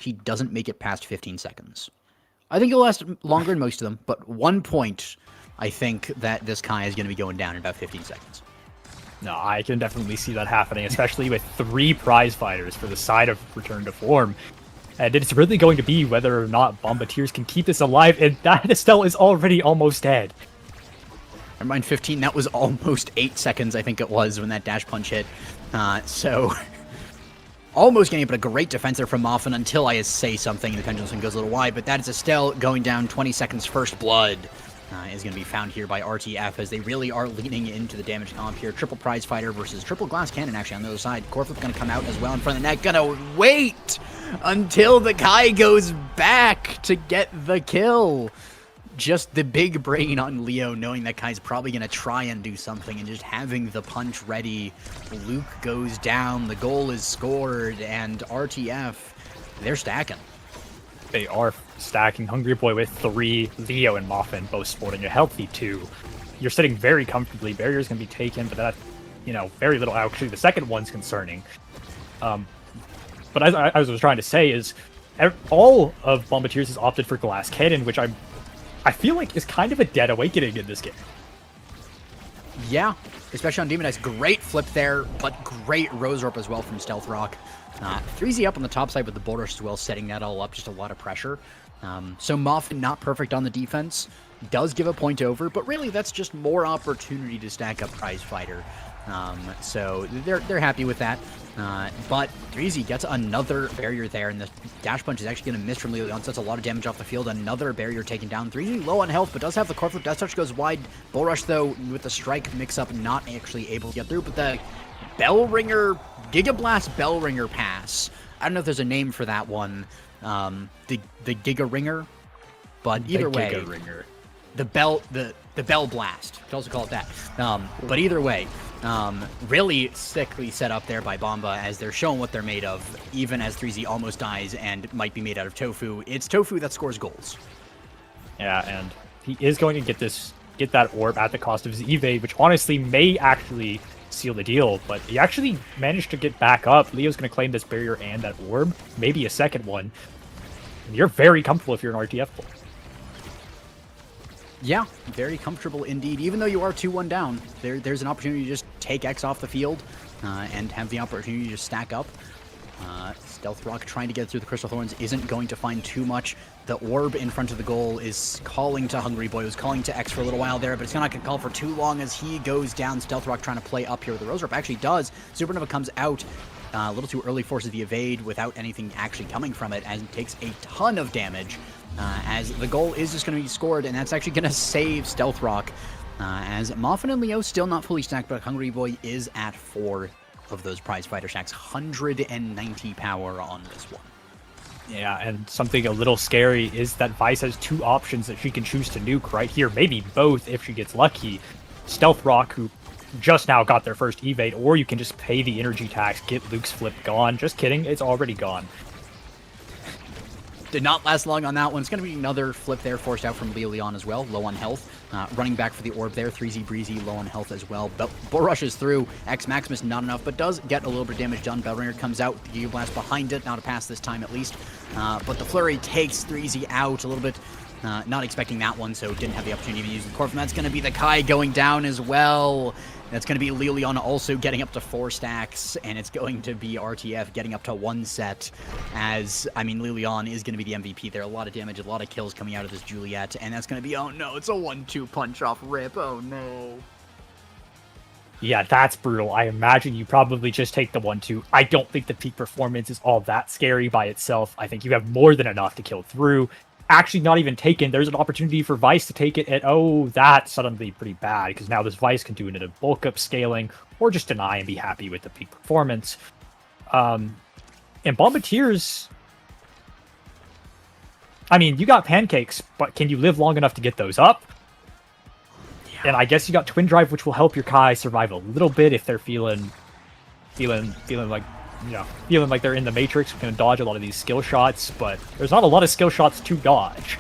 he doesn't make it past 15 seconds. I think it'll last longer than most of them, but 1 point, I think that this Kai is going to be going down in about 15 seconds. No, I can definitely see that happening, especially with 3 prize fighters for the side of Return to Form. And it's really going to be whether or not Bombardiers can keep this alive, and that Estelle is already almost dead. Never mind 15, that was almost 8 seconds, I think it was, when that dash punch hit. So, almost getting it, but a great defense there from Moffin until I say something, and the pendulum swing goes a little wide, but that is Estelle going down 20 seconds. First blood is going to be found here by RTF, as they really are leaning into the damage comp here. Triple prize fighter versus triple glass cannon, actually, on the other side. Corflip's going to come out as well in front of the net. Gonna wait until the Kai goes back to get the kill. Just the big brain on Leo, knowing that Kai's probably going to try and do something, and just having the punch ready. Luke goes down, the goal is scored, and RTF, they're stacking. They are stacking. Hungry Boy with 3, Leo and Moffin both sporting a healthy 2. You're sitting very comfortably. Barrier's going to be taken, but that, very little. Actually, the second one's concerning. But as I was trying to say is, all of Bombardiers has opted for Glass Cannon, which I feel like is kind of a dead awakening in this game. Yeah, especially on Demon Dice. Great flip there, but great Rose Rope as well from Stealth Rock. 3Z up on the top side with the Bull Rush as well, setting that all up, just a lot of pressure. So Moffin not perfect on the defense, does give a point over, but really that's just more opportunity to stack up Prize Fighter. So they're happy with that. But 3Z gets another barrier there, and the dash punch is actually going to miss from Leo. That's a lot of damage off the field. Another barrier taken down. 3Z low on health, but does have the core flip. Death Touch goes wide. Bull Rush, though, with the strike mix-up, not actually able to get through. But the Bell Ringer, Giga Blast Bell Ringer pass. I don't know if there's a name for that one. The Giga Ringer, but either way, Giga Ringer. the Bell Blast. You could also call it that. But either way, really sickly set up there by Bomba, as they're showing what they're made of, even as 3Z almost dies and might be made out of tofu. It's tofu that scores goals. Yeah, and he is going to get that orb at the cost of his evade, which honestly may actually seal the deal, but he actually managed to get back up. Leo's going to claim this barrier and that orb, maybe a second one. And you're very comfortable if you're an RTF player. Yeah, very comfortable indeed. Even though you are 2-1 down, there's an opportunity to just take X off the field and have the opportunity to stack up. Stealth Rock trying to get through the Crystal Thorns isn't going to find too much. The orb in front of the goal is calling to Hungry Boy. It was calling to X for a little while there, but it's not going to call for too long as he goes down. Stealth Rock trying to play up here with the Rose Rope. Actually does. Supernova comes out a little too early, forces the evade without anything actually coming from it, and takes a ton of damage. As the goal is just going to be scored, and that's actually going to save Stealth Rock. As Moffin and Leo still not fully stacked, but Hungry Boy is at 4 of those prize fighter stacks. 190 power on this one. Yeah, and something a little scary is that Vice has 2 options that she can choose to nuke right here. Maybe both if she gets lucky. Stealth Rock, who just now got their first evade, or you can just pay the energy tax, get Luke's flip gone. Just kidding, it's already gone. Did not last long on that one. It's going to be another flip there, forced out from Leo Leon as well, low on health. Running back for the orb there, 3Z Breezy, low on health as well. Bull rushes through, X Maximus not enough, but does get a little bit of damage done. Bellringer comes out, the Giga Blast behind it, not a pass this time at least. But the Flurry takes 3Z out a little bit. Not expecting that one, so didn't have the opportunity to use the Corp. And that's going to be the Kai going down as well. That's going to be Leo Leon also getting up to 4 stacks, and it's going to be RTF getting up to 1 set, as, I mean, Leo Leon is going to be the MVP there. A lot of damage, a lot of kills coming out of this Juliet, and that's going to be, oh no, it's a 1-2 punch off rip, oh no. Yeah, that's brutal. I imagine you probably just take the 1-2. I don't think the peak performance is all that scary by itself. I think you have more than enough to kill through. Actually not even taken. There's an opportunity for Vice to take it, and oh, that's suddenly pretty bad, because now this Vice can do it in a bulk up scaling, or just deny and be happy with the peak performance. And Bombardiers, I mean, you got pancakes, but can you live long enough to get those up? Yeah. And I guess you got Twin Drive, which will help your Kai survive a little bit if they're feeling like, you know, feeling like they're in the Matrix, going to dodge a lot of these skill shots, but there's not a lot of skill shots to dodge.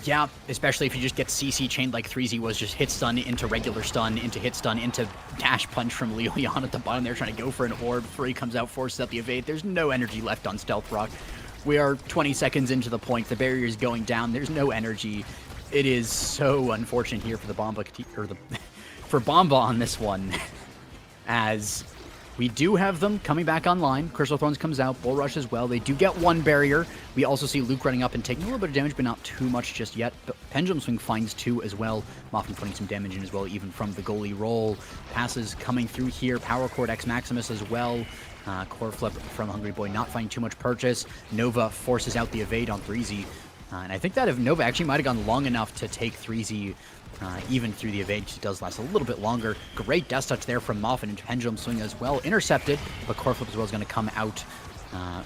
Yeah, especially if you just get CC chained like 3Z was, just hit stun into regular stun, into hit stun, into dash punch from Leon at the bottom there trying to go for an orb. Free comes out, forces out the evade. There's no energy left on Stealth Rock. We are 20 seconds into the point. The barrier is going down. There's no energy. It is so unfortunate here for the Bomba, or for Bomba on this one, as we do have them coming back online. Crystal Thorns comes out, Bull Rush as well. They do get one barrier. We also see Luke running up and taking a little bit of damage, but not too much just yet. But Pendulum Swing finds 2 as well. Moffin putting some damage in as well, even from the goalie roll. Passes coming through here. Power Chord X Maximus as well. Core Flip from Hungry Boy not finding too much purchase. Nova forces out the evade on 3Z. And I think that if Nova actually might have gone long enough to take 3Z even through the evade, she does last a little bit longer. Great Death Touch there from Moffin into Pendulum Swing as well. Intercepted, but Core Flip as well is going to come out.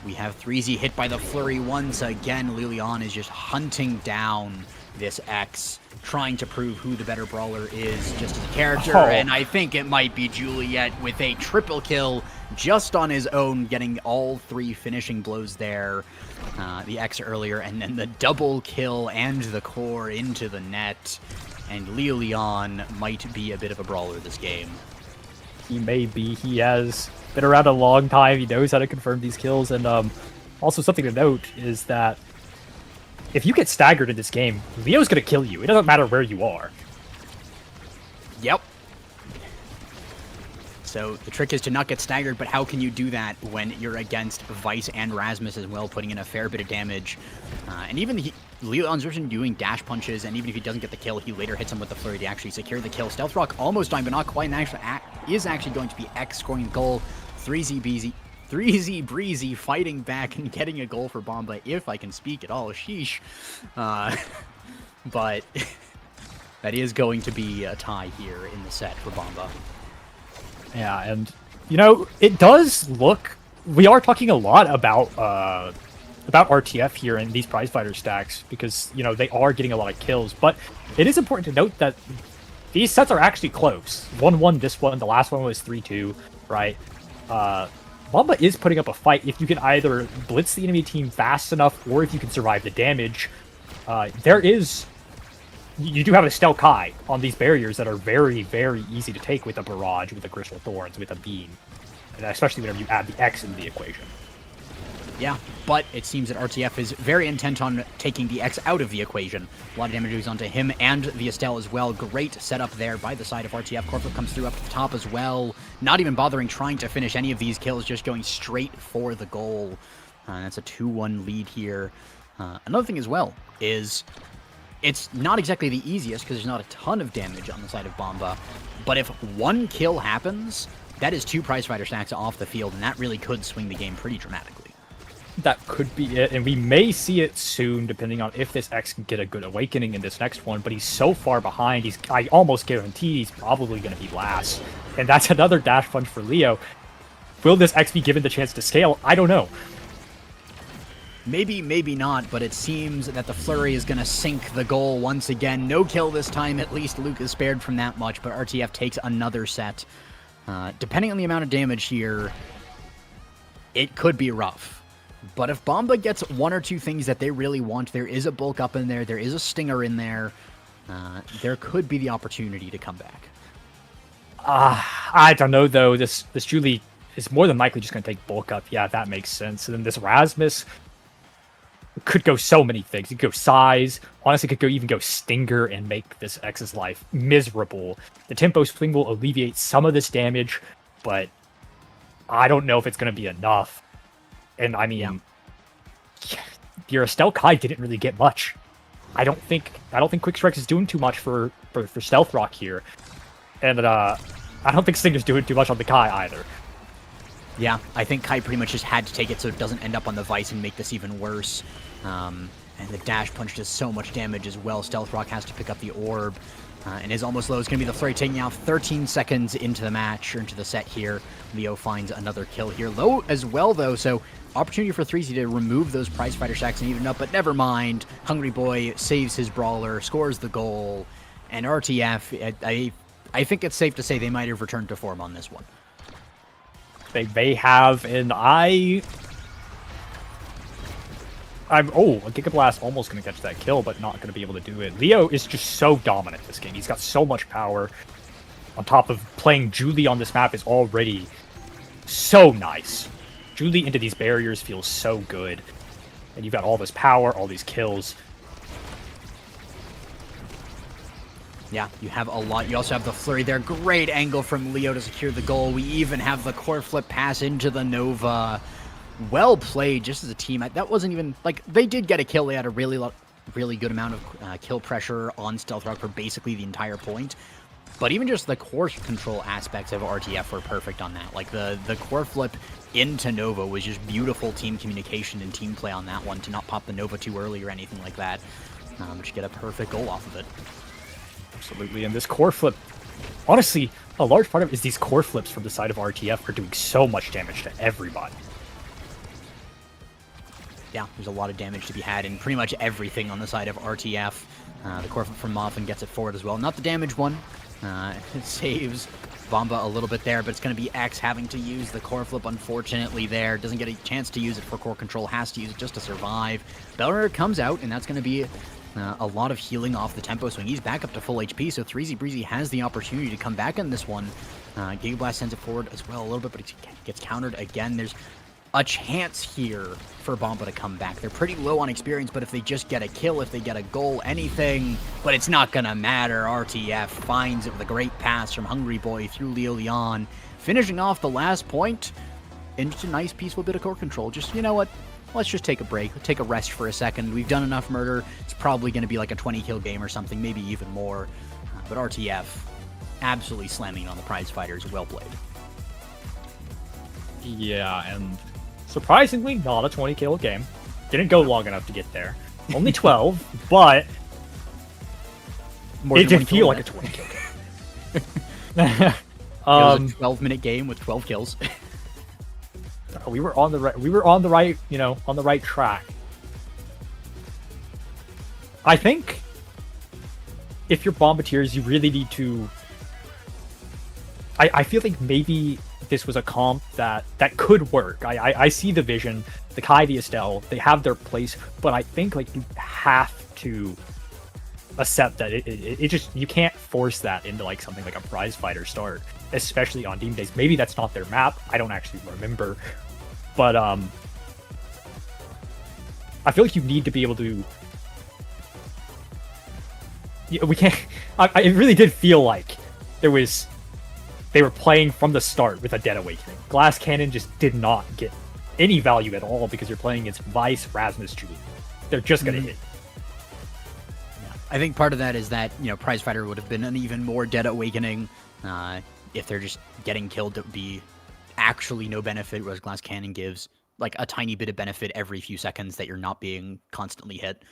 We have 3Z hit by the Flurry once again. Lilian is just hunting down this X, trying to prove who the better brawler is just as a character. Oh. And I think it might be Juliet with a triple kill just on his own, getting all 3 finishing blows there. The X earlier, and then the double kill and the core into the net. And Leon might be a bit of a brawler this game. He may be. He has been around a long time. He knows how to confirm these kills. And also something to note is that if you get staggered in this game, Leo's going to kill you. It doesn't matter where you are. Yep. So the trick is to not get staggered, but how can you do that when you're against Vice and Rasmus as well, putting in a fair bit of damage? And even Leon's doing dash punches, and even if he doesn't get the kill, he later hits him with the flurry to actually secure the kill. Stealth Rock almost dying, but not quite. And actually, is actually going to be X scoring the goal. 3Z Breezy fighting back and getting a goal for Bomba, if I can speak at all. Sheesh. But that is going to be a tie here in the set for Bomba. Yeah, and, you know, it does look... We are talking a lot about RTF here in these prizefighter stacks because, you know, they are getting a lot of kills. But it is important to note that these sets are actually close. 1-1 this one, the last one was 3-2, right? Bomba is putting up a fight if you can either blitz the enemy team fast enough or if you can survive the damage. You do have a Stealth Kai on these barriers that are very, very easy to take with a Barrage, with a Crystal Thorns, with a Beam. And especially whenever you add the X into the equation. Yeah, but it seems that RTF is very intent on taking the X out of the equation. A lot of damage goes onto him and the Estelle as well. Great setup there by the side of RTF. Corporate comes through up to the top as well. Not even bothering trying to finish any of these kills, just going straight for the goal. That's a 2-1 lead here. Another thing as well is it's not exactly the easiest because there's not a ton of damage on the side of Bomba. But if one kill happens, that is 2 prizefighter stacks off the field, and that really could swing the game pretty dramatically. That could be it, and we may see it soon, depending on if this X can get a good awakening in this next one, but he's so far behind, I almost guarantee he's probably going to be last. And that's another dash punch for Leo. Will this X be given the chance to scale? I don't know. Maybe, maybe not, but it seems that the Flurry is going to sink the goal once again. No kill this time, at least Luke is spared from that much, but RTF takes another set. Depending on the amount of damage here, it could be rough. But if Bomba gets 1 or 2 things that they really want, there is a bulk up in there, there is a stinger in there, there could be the opportunity to come back. I don't know, though. This Julie is more than likely just going to take bulk up. Yeah, that makes sense. And then this Rasmus could go so many things. It could go size. Honestly, could even go stinger and make this X's life miserable. The tempo swing will alleviate some of this damage, but I don't know if it's going to be enough. And I mean, your Stealth Kai didn't really get much. I don't think Quick Strike is doing too much for Stealth Rock here, and I don't think Stinger's doing too much on the Kai either. Yeah, I think Kai pretty much just had to take it so it doesn't end up on the Vice and make this even worse. And the dash punch does so much damage as well. Stealth Rock has to pick up the orb. And is almost low. It's going to be the Flurry taking out 13 seconds into the match, or into the set here. Leo finds another kill here. Low as well, though, so opportunity for 3Z to remove those prizefighter stacks and even up, but never mind. Hungry Boy saves his brawler, scores the goal, and RTF, I think it's safe to say they might have returned to form on this one. They may have, and A Giga Blast almost going to catch that kill, but not going to be able to do it. Leo is just so dominant this game. He's got so much power. On top of playing Julie on this map is already so nice. Julie into these barriers feels so good. And you've got all this power, all these kills. Yeah, you have a lot. You also have the flurry there. Great angle from Leo to secure the goal. We even have the core flip pass into the Nova. Well played, just as a team. That wasn't even, like, they did get a kill. They had a really good amount of kill pressure on Stealth Rock for basically the entire point. But even just the core control aspects of RTF were perfect on that. Like, the core flip into Nova was just beautiful team communication and team play on that one to not pop the Nova too early or anything like that. But you get a perfect goal off of it. Absolutely, and this core flip, honestly, a large part of it is these core flips from the side of RTF are doing so much damage to everybody. Yeah, there's a lot of damage to be had in pretty much everything on the side of RTF. The core flip from Moffin gets it forward as well. Not the damage one. It saves Bomba a little bit there, but it's going to be X having to use the core flip, unfortunately, there. Doesn't get a chance to use it for core control. Has to use it just to survive. Bellrunner comes out, and that's going to be a lot of healing off the tempo swing. He's back up to full HP, so 3Z Breezy has the opportunity to come back in this one. Giga Blast sends it forward as well a little bit, but it gets countered again. There's a chance here for Bomba to come back. They're pretty low on experience, but if they just get a kill, if they get a goal, anything, but it's not gonna matter. RTF finds it with a great pass from Hungry Boy through Leo Leon, finishing off the last point into a nice, peaceful bit of core control. Just, you know what? Let's just take a break, take a rest for a second. We've done enough murder. It's probably going to be like a 20-kill game or something, maybe even more. But RTF, absolutely slamming on the prize fighters. Well played. Yeah, and surprisingly, not a 20-kill game. Didn't go long enough to get there. Only 12, but it did feel like a 20-kill game. It was a 12-minute game with 12 kills. We were on the right, you know, on the right track. I think if you're Bombardiers, you really need to. I feel like maybe this was a comp that could work. I see the vision. The Kai, the Estelle, they have their place, but I think like you have to accept that it just, you can't force that into like something like a prize fighter start, especially on Demon Days. Maybe that's not their map. I don't actually remember. But I feel like you need to be able to. We can't. It really did feel like they were playing from the start with a Dead Awakening. Glass Cannon just did not get any value at all because you're playing against Vice, Rasmus, Julie. They're just gonna hit. I think part of that is that, you know, Prize Fighter would have been an even more Dead Awakening if they're just getting killed. That would be actually no benefit, whereas Glass Cannon gives like a tiny bit of benefit every few seconds that you're not being constantly hit.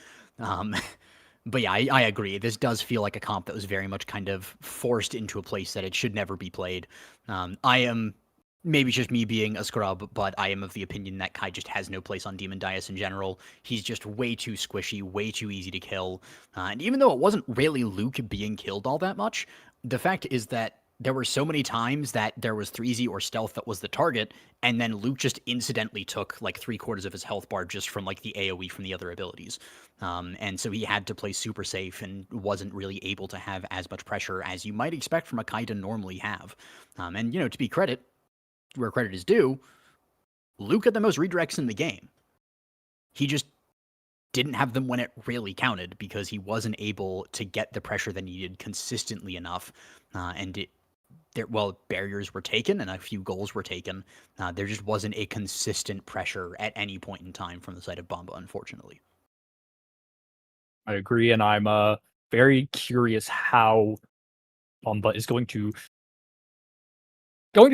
But yeah, I agree. This does feel like a comp that was very much kind of forced into a place that it should never be played. I am, maybe it's just me being a scrub, but I am of the opinion that Kai just has no place on Demon Dias in general. He's just way too squishy, way too easy to kill. And even though it wasn't really Luke being killed all that much, the fact is that there were so many times that there was 3Z or Stealth that was the target, and then Luke just incidentally took like 3/4 of his health bar just from like the AoE from the other abilities. And so he had to play super safe and wasn't really able to have as much pressure as you might expect from a Kai to normally have. And, you know, to be credit, where credit is due, Luke had the most redirects in the game. He just didn't have them when it really counted because he wasn't able to get the pressure that he needed consistently enough. Barriers were taken and a few goals were taken. There just wasn't a consistent pressure at any point in time from the side of Bomba, unfortunately. I agree, and I'm very curious how Bomba is going to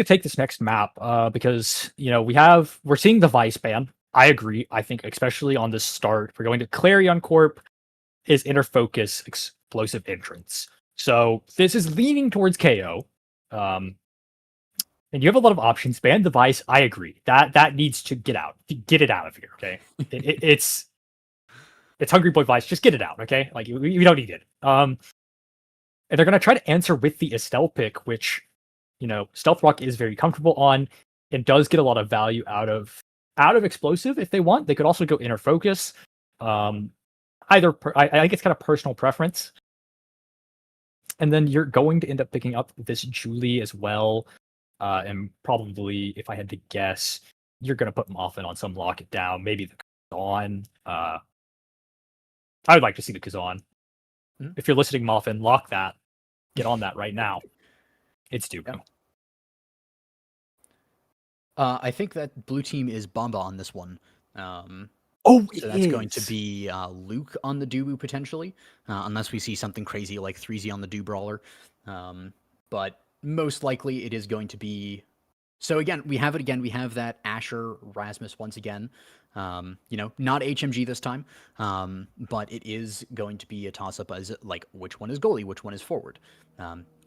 take this next map, because, you know, we're seeing the Vice ban. I agree. I think especially on this start, we're going to Clarion Corp is inner focus explosive entrance. So this is leaning towards KO. And you have a lot of options. Ban device, I agree. That needs to get out. Get it out of here, okay? It's Hungry Boy Vice. Just get it out, okay? Like, we don't need it. And they're going to try to answer with the Estelle pick, which, you know, Stealth Rock is very comfortable on. It does get a lot of value out of explosive if they want. They could also go inner focus. Either I think it's kind of personal preference. And then you're going to end up picking up this Julie as well. And probably, if I had to guess, you're going to put Moffin on some lock it down. Maybe the Kazan. I would like to see the Kazan. Mm-hmm. If you're listening, Moffin, lock that. Get on that right now. It's Dubu. Yeah. I think that blue team is Bomba on this one. So that's going to be Luke on the Dubu potentially, unless we see something crazy like 3Z on the Do Brawler. But most likely it is going to be. So again, we have it again. We have that Asher Rasmus once again. Not HMG this time, but it is going to be a toss-up as like which one is goalie, which one is forward.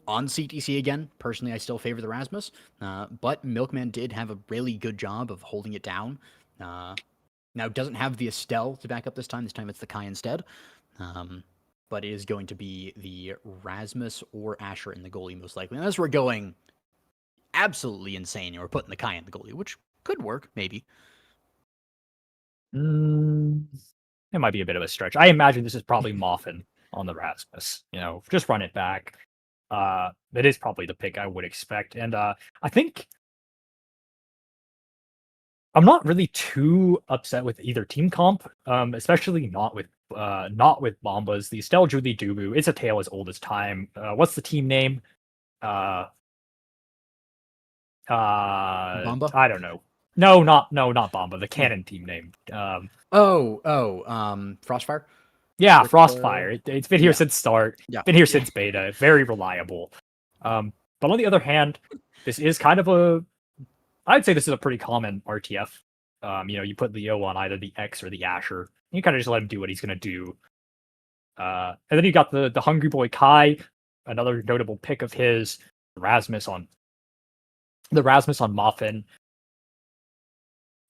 On CTC again, personally, I still favor the Rasmus, but Milkman did have a really good job of holding it down. Now, it doesn't have the Estelle to back up this time. This time it's the Kai instead. But it is going to be the Rasmus or Asher in the goalie, most likely. Unless we're going absolutely insane and we're putting the Kai in the goalie, which could work, maybe. It might be a bit of a stretch. I imagine this is probably Moffin on the Rasmus. Just run it back. That is probably the pick I would expect. And I think I'm not really too upset with either team comp, especially not with Bombas. The Estelle Julie Dubu, it's a tale as old as time. What's the team name? Bomba? I don't know. No, not Bomba. The canon team name. Frostfire? Yeah, Frostfire. It's been here since start. Yeah. Been here since beta. Very reliable. But on the other hand, this is kind of I'd say this is a pretty common RTF. You put Leo on either the X or the Asher. You kind of just let him do what he's going to do. And then you got the Hungry Boy Kai, another notable pick of his, the Rasmus on Moffin.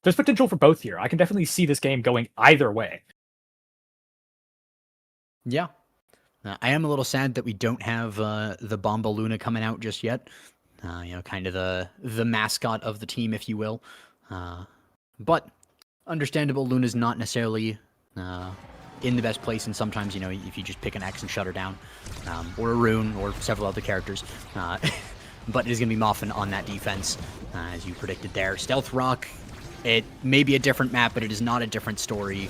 There's potential for both here. I can definitely see this game going either way. Yeah. I am a little sad that we don't have the Bomba Luna coming out just yet. Kind of the mascot of the team, if you will. But understandable, Luna's not necessarily in the best place, and sometimes, if you just pick an X and shut her down, or a Rune, or several other characters. But it is going to be Moffin on that defense, as you predicted there. Stealth Rock, it may be a different map, but it is not a different story.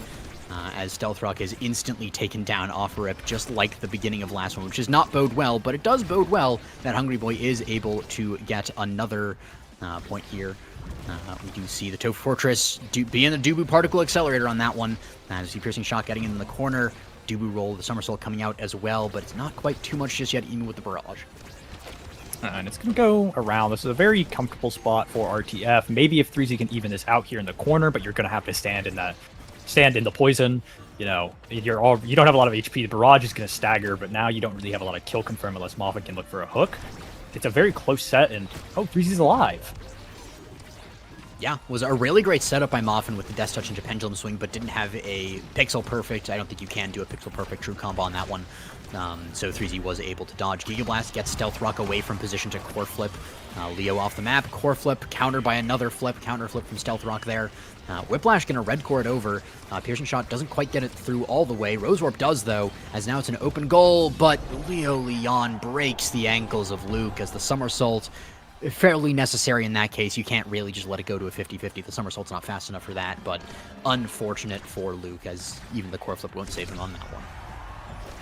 As Stealth Rock is instantly taken down off rip, just like the beginning of last one, which does not bode well, but it does bode well that Hungry Boy is able to get another point here. We do see the Tofu Fortress being the Dubu Particle Accelerator on that one. You see Piercing Shot getting in the corner, Dubu roll, the Somersault coming out as well, but it's not quite too much just yet, even with the Barrage. And it's going to go around. This is a very comfortable spot for RTF. Maybe if 3Z can even this out here in the corner, but you're going to have to stand in the poison. You don't have a lot of HP. The Barrage is going to stagger, but now you don't really have a lot of kill confirm unless Moffin can look for a hook. It's a very close set, and 3Z's alive. Yeah, was a really great setup by Moffin with the Death Touch into Pendulum Swing, but didn't have a Pixel Perfect. I don't think you can do a Pixel Perfect true combo on that one. So 3Z was able to dodge. Giga Blast gets Stealth Rock away from position to Core Flip. Leo off the map. Core Flip countered by another flip. Counter flip from Stealth Rock there. Whiplash gonna red core it over. Piercing Shot doesn't quite get it through all the way. Rose Warp does though, as now it's an open goal, but Leo Leon breaks the ankles of Luke as the Somersault, fairly necessary in that case. You can't really just let it go to a 50-50. The Somersault's not fast enough for that, but unfortunate for Luke, as even the Core Flip won't save him on that one.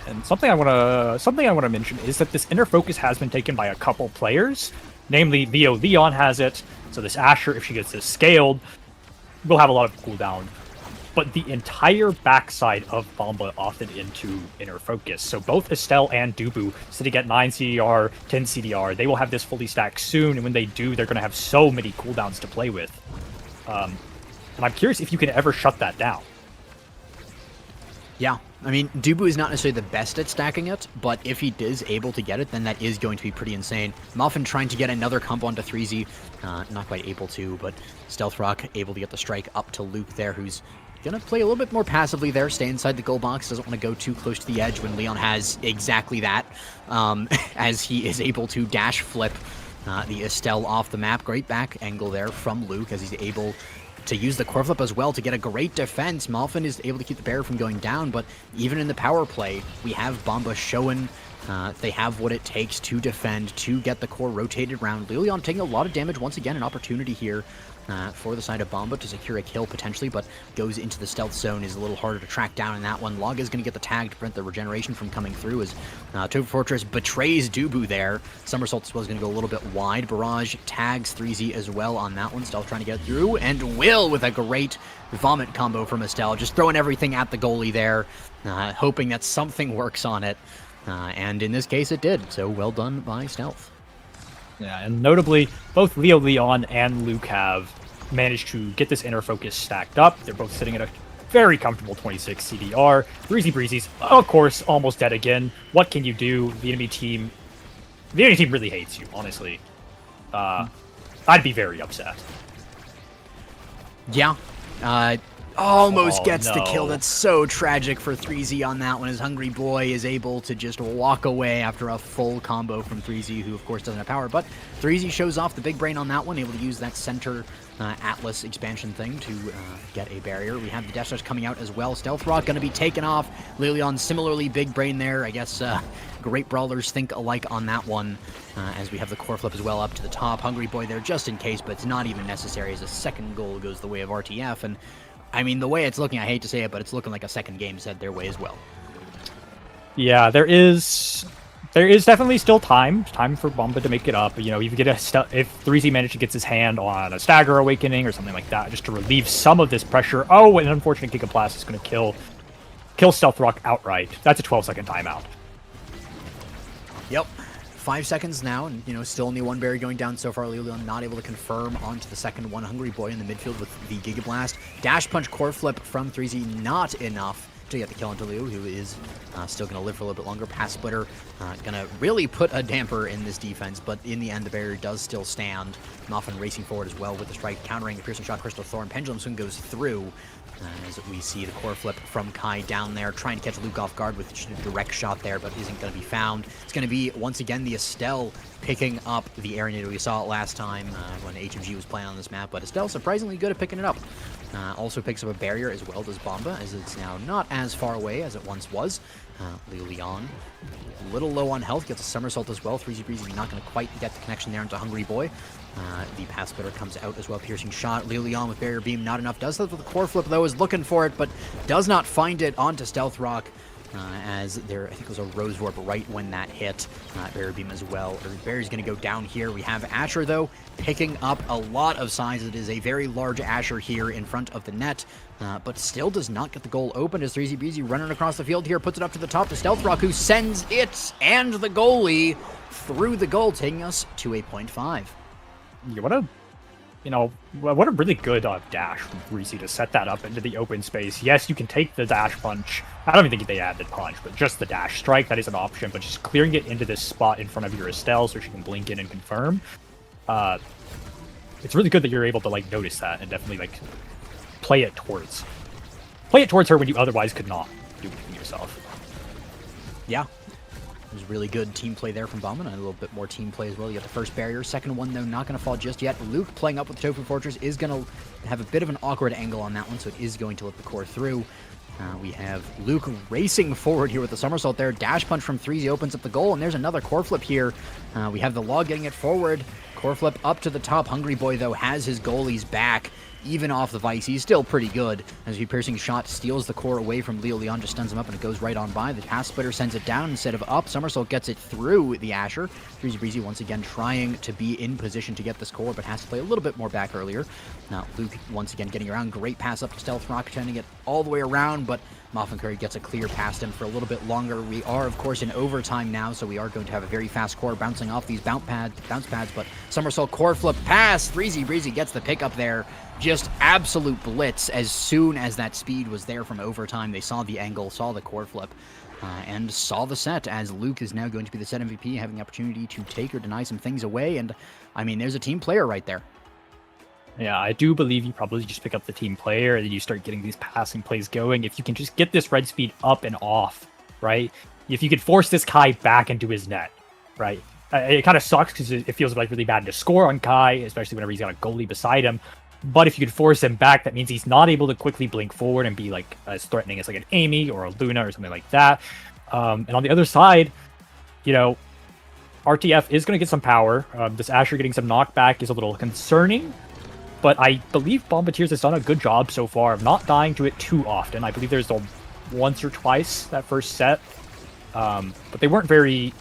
And something I want to mention is that this inner focus has been taken by a couple players, namely Leo Leon has it. So this Asher, if she gets this scaled, will have a lot of cooldown. But the entire backside of Bomba opted into inner focus. So both Estelle and Dubu sitting at 9 CDR, 10 CDR, they will have this fully stacked soon. And when they do, they're going to have so many cooldowns to play with. And I'm curious if you can ever shut that down. Yeah, I mean, Dubu is not necessarily the best at stacking it, but if he is able to get it, then that is going to be pretty insane. Moffin trying to get another combo onto 3Z, not quite able to, but Stealth Rock able to get the strike up to Luke there, who's going to play a little bit more passively there, stay inside the goal box, doesn't want to go too close to the edge when Leon has exactly that, as he is able to dash flip the Estelle off the map. Great back angle there from Luke, as he's able to use the core flip as well to get a great defense. Malfin is able to keep the barrier from going down, but even in the power play, we have Bomba showing they have what it takes to defend, to get the core rotated around. Lilion taking a lot of damage once again, an opportunity here for the side of Bomba to secure a kill potentially, but goes into the stealth zone, is a little harder to track down in that one. Log is going to get the tag to prevent the regeneration from coming through as Tofu Fortress betrays Dubu there. Somersault as well is going to go a little bit wide. Barrage tags 3Z as well on that one. Stealth trying to get through, and Will with a great vomit combo from Estelle, just throwing everything at the goalie there, hoping that something works on it. And in this case, it did. So well done by Stealth. Yeah, and notably, both Leon and Luke have managed to get this inner focus stacked up. They're both sitting at a very comfortable 26 CDR. Breezy's, of course, almost dead again. What can you do? The enemy team really hates you, honestly. I'd be very upset. Yeah. Almost gets the kill. That's so tragic for 3Z on that one, as Hungry Boy is able to just walk away after a full combo from 3Z, who of course doesn't have power, but 3Z shows off the big brain on that one, able to use that center Atlas expansion thing to get a barrier. We have the Death Rush coming out as well. Stealth Rock going to be taken off. Lilion similarly big brain there. I guess great brawlers think alike on that one, as we have the core flip as well up to the top. Hungry Boy there just in case, but it's not even necessary as a second goal goes the way of RTF, and I mean, the way it's looking, I hate to say it, but it's looking like a second game's head their way as well. Yeah, there is definitely still time for Bomba to make it up. You know, if 3Z manages to get his hand on a Stagger Awakening or something like that, just to relieve some of this pressure. Oh, and unfortunately, Gigablast is going to kill Stealth Rock outright. That's a 12-second timeout. Yep. 5 seconds now, and, you know, still only one barrier going down so far. Lilion not able to confirm onto the second one. Hungry Boy in the midfield with the Giga Blast. Dash Punch core flip from 3Z, not enough to get the kill onto Liu, who is still going to live for a little bit longer. Pass Splitter going to really put a damper in this defense, but in the end, the barrier does still stand. Muffin racing forward as well with the strike, countering the Piercing Shot. Crystal Thorn. Pendulum Swing goes through. As we see the core flip from Kai down there, trying to catch Luke off guard with a direct shot there, but isn't going to be found. It's going to be, once again, the Estelle picking up the air nade. We saw it last time when HMG was playing on this map, but Estelle surprisingly good at picking it up. Also picks up a barrier as well does Bomba, as it's now not as far away as it once was. Leon, a little low on health, gets a somersault as well. 3Z Breezy not going to quite get the connection there into Hungry Boy. The pass splitter comes out as well, piercing shot. Leon with barrier beam, not enough. Does that with the core flip though, is looking for it, but does not find it onto Stealth Rock. As there, I think it was a Rose Warp right when that hit. Barrier beam as well. Barrier's going to go down here. We have Asher though, picking up a lot of size. It is a very large Asher here in front of the net, but still does not get the goal open as 3Z Breezy running across the field here, puts it up to the top to Stealth Rock, who sends it and the goalie through the goal, taking us to a 0.5. What a really good dash from 3Z to set that up into the open space. Yes, you can take the dash punch. I don't even think they added punch, but just the dash strike, that is an option. But just clearing it into this spot in front of your Estelle so she can blink in and confirm. It's really good that you're able to notice that and definitely play it towards her when you otherwise could not do it yourself. Yeah. It was really good team play there from Bomba, and a little bit more team play as well. You got the first barrier. Second one, though, not going to fall just yet. Luke playing up with the Tofu Fortress is going to have a bit of an awkward angle on that one, so it is going to let the core through. We have Luke racing forward here with the somersault there. Dash punch from 3Z opens up the goal, and there's another core flip here. We have the Log getting it forward. Core flip up to the top. Hungry Boy, though, has his goalies back. Even off the Vice, he's still pretty good. As he piercing shot steals the core away from Leon, just stuns him up, and it goes right on by. The pass splitter sends it down instead of up. Somersault gets it through the Asher. 3Z Breezy once again trying to be in position to get this core, but has to play a little bit more back earlier. Now Luke once again getting around. Great pass up to Stealth Rock, trying to get all the way around, but Muffin Curry gets a clear past him for a little bit longer. We are, of course, in overtime now, so we are going to have a very fast core bouncing off these bounce pads, but somersault core flip pass. 3Z Breezy gets the pick up there. Just absolute blitz as soon as that speed was there from overtime. They saw the angle, saw the core flip, and saw the set, as Luke is now going to be the set MVP, having the opportunity to take or deny some things away. And, I mean, there's a team player right there. Yeah, I do believe you probably just pick up the team player and then you start getting these passing plays going. If you can just get this red speed up and off, right? If you could force this Kai back into his net, right? It kind of sucks because it feels really bad to score on Kai, especially whenever he's got a goalie beside him. But if you could force him back, that means he's not able to quickly blink forward and be like as threatening as like an Amy or a Luna or something like that. And on the other side, you know, RTF is going to get some power. This Asher getting some knockback is a little concerning, but I believe Bombardiers has done a good job so far of not dying to it too often. I believe there's once or twice that first set, but they weren't very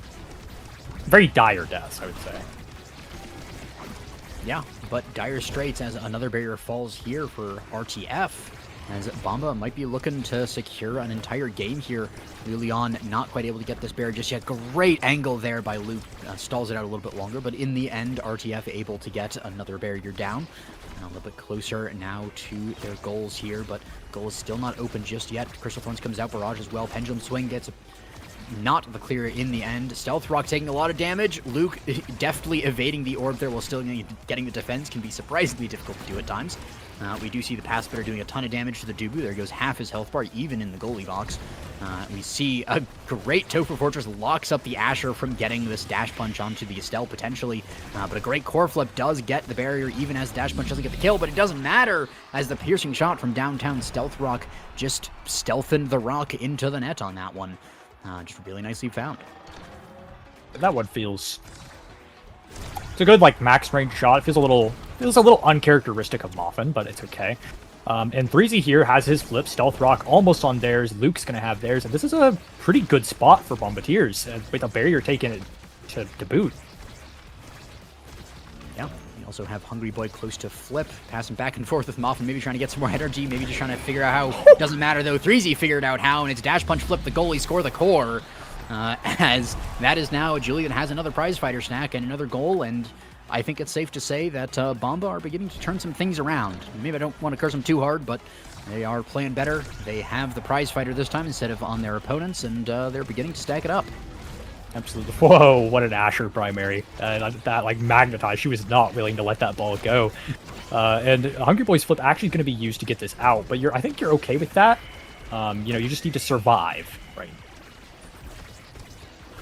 dire deaths, I would say. Yeah, but dire straits as another barrier falls here for RTF, as Bomba might be looking to secure an entire game here. Leon not quite able to get this barrier just yet. Great angle there by Luke. Stalls it out a little bit longer, but in the end, RTF able to get another barrier down. A little bit closer now to their goals here, but goal is still not open just yet. Crystal Thorns comes out, Barrage as well. Pendulum Swing gets not the clear in the end. Stealth Rock taking a lot of damage. Luke deftly evading the orb there while still getting the defense can be surprisingly difficult to do at times. We do see the Pass Spitter doing a ton of damage to the Dubu. There goes half his health bar, even in the goalie box. We see a great Tofu Fortress locks up the Asher from getting this Dash Punch onto the Estelle, potentially. But a great Core Flip does get the barrier, even as Dash Punch doesn't get the kill. But it doesn't matter, as the piercing shot from downtown Stealth Rock just stealthened the rock into the net on that one. Just really nicely found. That one feels... It's a good, like, max range shot. It feels a little uncharacteristic of Moffin, but it's okay. And Breezy here has his flip. Stealth Rock almost on theirs. Luke's going to have theirs. And this is a pretty good spot for Bombardiers, with a barrier taken to boot. Yeah, we also have Hungry Boy close to flip, passing back and forth with Moffin, maybe trying to get some more energy, maybe just trying to figure out how. Doesn't matter, though. 3Z figured out how, and it's Dash Punch Flip the goalie, score the core. As that is now, Julian has another prize fighter snack and another goal, and I think it's safe to say that Bomba are beginning to turn some things around. Maybe I don't want to curse them too hard, but they are playing better. They have the prize fighter this time instead of on their opponents, and they're beginning to stack it up. Absolutely. Whoa, what an Asher primary. That, like, magnetized. She was not willing to let that ball go. And Hungry Boy's flip actually going to be used to get this out, but I think you're okay with that. You know, you just need to survive, right?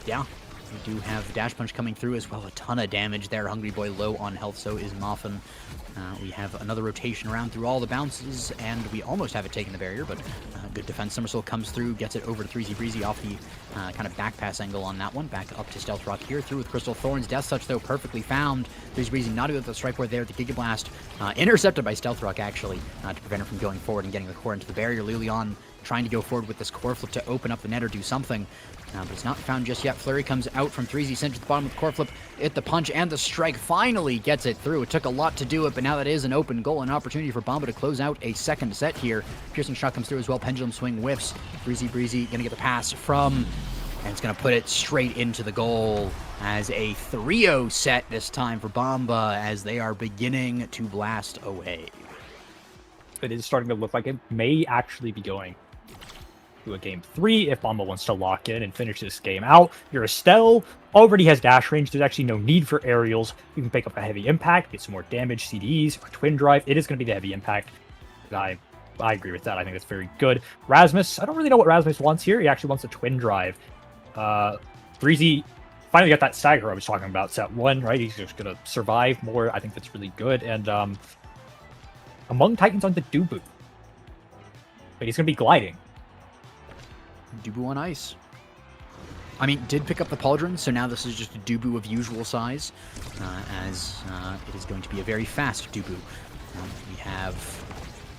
Yeah, we do have Dash Punch coming through as well. A ton of damage there. Hungry Boy low on health, so is Moffin. We have another rotation around through all the bounces, and we almost have it taking the barrier, but good defense. Somersault comes through, gets it over to 3Z Breezy off the kind of back pass angle on that one. Back up to Stealth Rock here, through with Crystal Thorns. Death Touch, though, perfectly found. 3Z Breezy not able to strike ward there. The Giga Blast intercepted by Stealth Rock, actually, to prevent her from going forward and getting the core into the barrier. Lilion trying to go forward with this core flip to open up the net or do something. But it's not found just yet. Flurry comes out from 3Z, sent to the bottom with the core flip. Hit the punch and the strike, finally gets it through. It took a lot to do it, but now that is an open goal, an opportunity for Bomba to close out a second set here. Piercing shot comes through as well. Pendulum Swing whiffs. 3Z Breezy gonna get the pass from, and it's gonna put it straight into the goal as a 3-0 set this time for Bomba, as they are beginning to blast away. It is starting to look like it may actually be going to a game 3 if Bomba wants to lock in and finish this game out. Your Estelle already has dash range. There's actually no need for aerials. You can pick up a heavy impact, get some more damage, CDs, or twin drive. It is going to be the heavy impact. I agree with that. I think that's very good. Rasmus, I don't really know what Rasmus wants here. He actually wants a twin drive. Breezy finally got that stagger I was talking about, set 1, right? He's just going to survive more. I think that's really good. And among Titans on the Dubu, but he's going to be gliding. Dubu on ice. I mean, did pick up the Pauldron, so now this is just a Dubu of usual size, as it is going to be a very fast Dubu. We have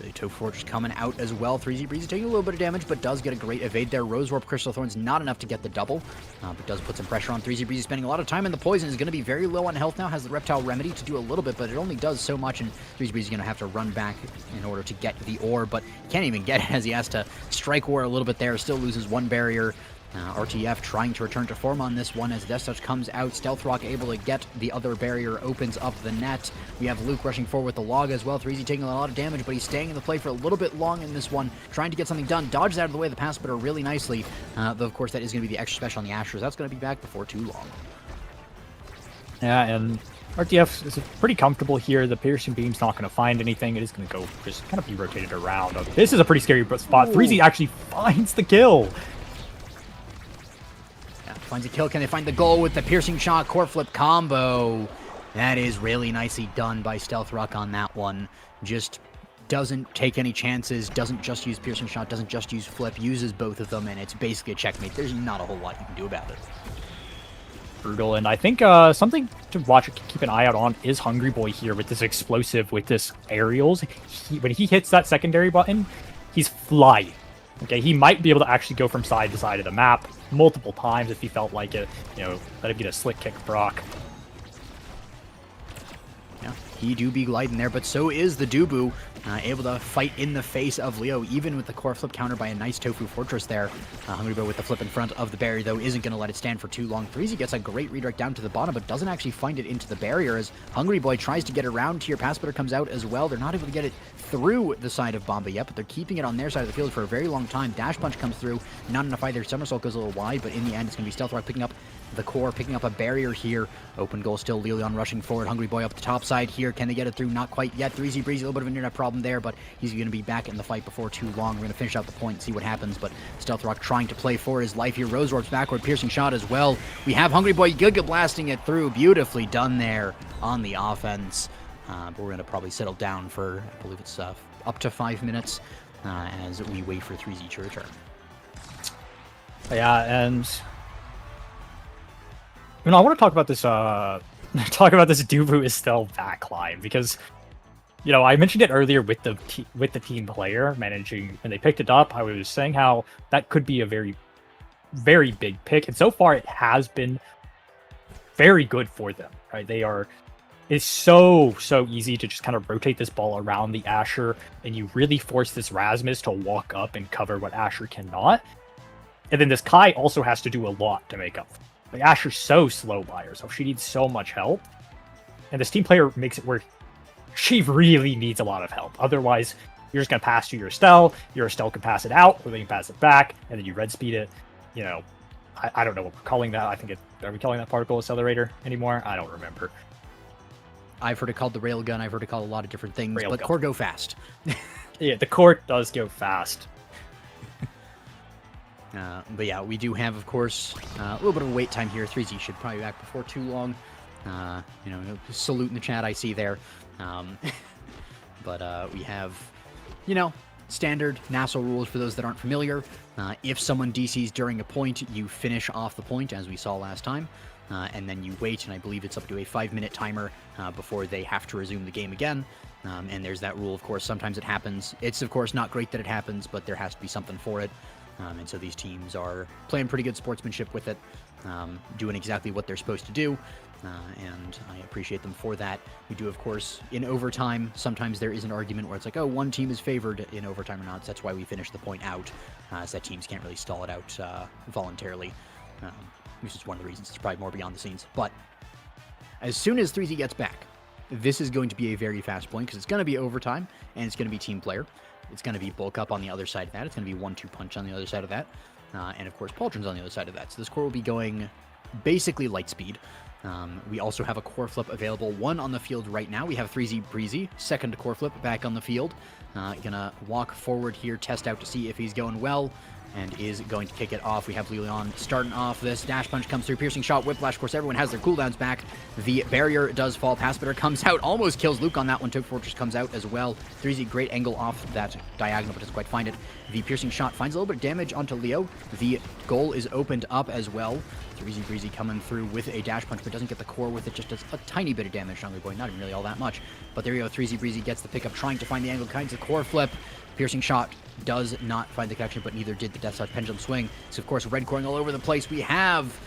the Tofu Fortress coming out as well. 3Z Breezy taking a little bit of damage, but does get a great evade there. Rose Warp Crystal Thorns not enough to get the double, but does put some pressure on 3Z Breezy, spending a lot of time in the poison. Is going to be very low on health now, has the Reptile Remedy to do a little bit, but it only does so much, and 3Z Breezy is going to have to run back in order to get the ore, but can't even get it as he has to strike war a little bit there. Still loses one barrier. RTF trying to return to form on this one as Death Touch comes out. Stealth Rock able to get the other barrier, opens up the net. We have Luke rushing forward with the log as well. 3Z taking a lot of damage, but he's staying in the play for a little bit long in this one, trying to get something done. Dodges out of the way of the pass spitter really nicely, though of course that is going to be the extra special on the Ashers. That's going to be back before too long. Yeah, and RTF is pretty comfortable here. The piercing beam's not going to find anything. It is going to go just kind of be rotated around. This is a pretty scary spot. 3Z actually finds the kill. Finds a kill. Can they find the goal with the piercing shot? Core flip combo. That is really nicely done by Stealth Rock on that one. Just doesn't take any chances, doesn't just use Piercing Shot, doesn't just use Flip, uses both of them, and it's basically a checkmate. There's not a whole lot you can do about it. Brutal, and I think something to watch, keep an eye out on is Hungry Boy here with this explosive, with this aerials. When he hits that secondary button, he's flying. Okay, he might be able to actually go from side to side of the map multiple times if he felt like it. You know, let him get a slick kick proc. Yeah, he do be gliding there, but so is the Dubu, able to fight in the face of Leo, even with the core flip counter by a nice Tofu Fortress there. Hungry Boy with the flip in front of the barrier, though, isn't going to let it stand for too long. Threezy gets a great redirect down to the bottom, but doesn't actually find it into the barrier as Hungry Boy tries to get around here. Pass Splitter comes out as well. They're not able to get it through the side of Bomba yet, but they're keeping it on their side of the field for a very long time. Dash Punch comes through, not enough either. Somersault goes a little wide, but in the end, it's going to be Stealth Rock picking up the core, picking up a barrier here. Open goal still, Lilion rushing forward. Hungry Boy up the top side here. Can they get it through? Not quite yet. Threezy Breezy, a little bit of an internet problem there, but he's going to be back in the fight before too long. We're going to finish out the point and see what happens, but Stealth Rock trying to play for his life here. Rose Orbs backward, Piercing Shot as well. We have Hungry Boy Giga blasting it through. Beautifully done there on the offense. But we're going to probably settle down for, I believe it's up to 5 minutes as we wait for Threezy to return. Yeah, and you know, I want to talk about this Dubu Estelle backline because, you know, I mentioned it earlier with the team player managing, and they picked it up. I was saying how that could be a very, very big pick, and so far it has been very good for them. Right, it's so easy to just kind of rotate this ball around the Asher, and you really force this Rasmus to walk up and cover what Asher cannot. And then this Kai also has to do a lot to make up. Like, Asher's so slow by herself. She needs so much help. And this team player makes it where she really needs a lot of help. Otherwise, you're just going to pass to your Estelle can pass it out, or they can pass it back, and then you red speed it. You know, I don't know what we're calling that. I think are we calling that particle accelerator anymore? I don't remember. I've heard it called the railgun. I've heard it called a lot of different things, but core go fast. Yeah, the core does go fast. But yeah, we do have, of course, a little bit of a wait time here. Threezy should probably be back before too long. You know, salute in the chat I see there. But we have, you know, standard NASL rules for those that aren't familiar. If someone DCs during a point, you finish off the point, as we saw last time. And then you wait, and I believe it's up to a 5-minute timer before they have to resume the game again. And there's that rule, of course. Sometimes it happens. It's, of course, not great that it happens, but there has to be something for it. And so these teams are playing pretty good sportsmanship with it, doing exactly what they're supposed to do, and I appreciate them for that. We do, of course, in overtime, sometimes there is an argument where it's like, oh, one team is favored in overtime or not, so that's why we finish the point out, so that teams can't really stall it out voluntarily, which is one of the reasons. It's probably more beyond the scenes. But as soon as 3Z gets back, this is going to be a very fast point, because it's going to be overtime, and it's going to be team player. It's going to be bulk up on the other side of that. It's going to be 1-2 punch on the other side of that. And of course, Pauldron's on the other side of that. So this core will be going basically light speed. We also have a core flip available. One on the field right now. We have 3Z Breezy. Second core flip back on the field. Gonna walk forward here, test out to see if he's going well, and is going to kick it off. We have Lilion starting off this. Dash Punch comes through, Piercing Shot, Whiplash. Of course, everyone has their cooldowns back. The barrier does fall. Pass Splitter comes out, almost kills Luke on that one. Toad Fortress comes out as well. 3Z, great angle off that diagonal, but doesn't quite find it. The Piercing Shot finds a little bit of damage onto Leo. The goal is opened up as well. 3Z Breezy coming through with a Dash Punch, but doesn't get the core with it. Just does a tiny bit of damage to Hungry Boy, not even really all that much. But there you go, 3Z Breezy gets the pickup, trying to find the angle, kinds of core flip. Piercing Shot does not find the connection, but neither did the Death Touch Pendulum Swing. So, of course, red coring all over the place. We have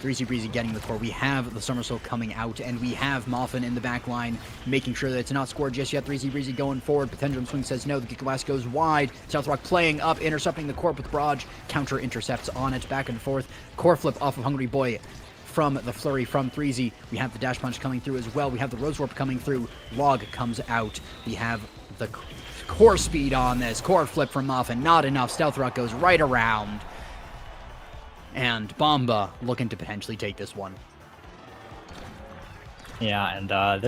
3Z Breezy getting the core. We have the Somersault coming out, and we have Moffin in the back line, making sure that it's not scored just yet. 3Z Breezy going forward. Pendulum Swing says no. The Giga Blast goes wide. Stealth Rock playing up, intercepting the core with barrage. Counter intercepts on it, back and forth. Core flip off of Hungry Boy from the flurry from 3Z. We have the Dash Punch coming through as well. We have the Rose Warp coming through. Log comes out. We have the core speed on this. Core flip from Moffin. Not enough. Stealth Rock goes right around. And Bomba looking to potentially take this one. Yeah, and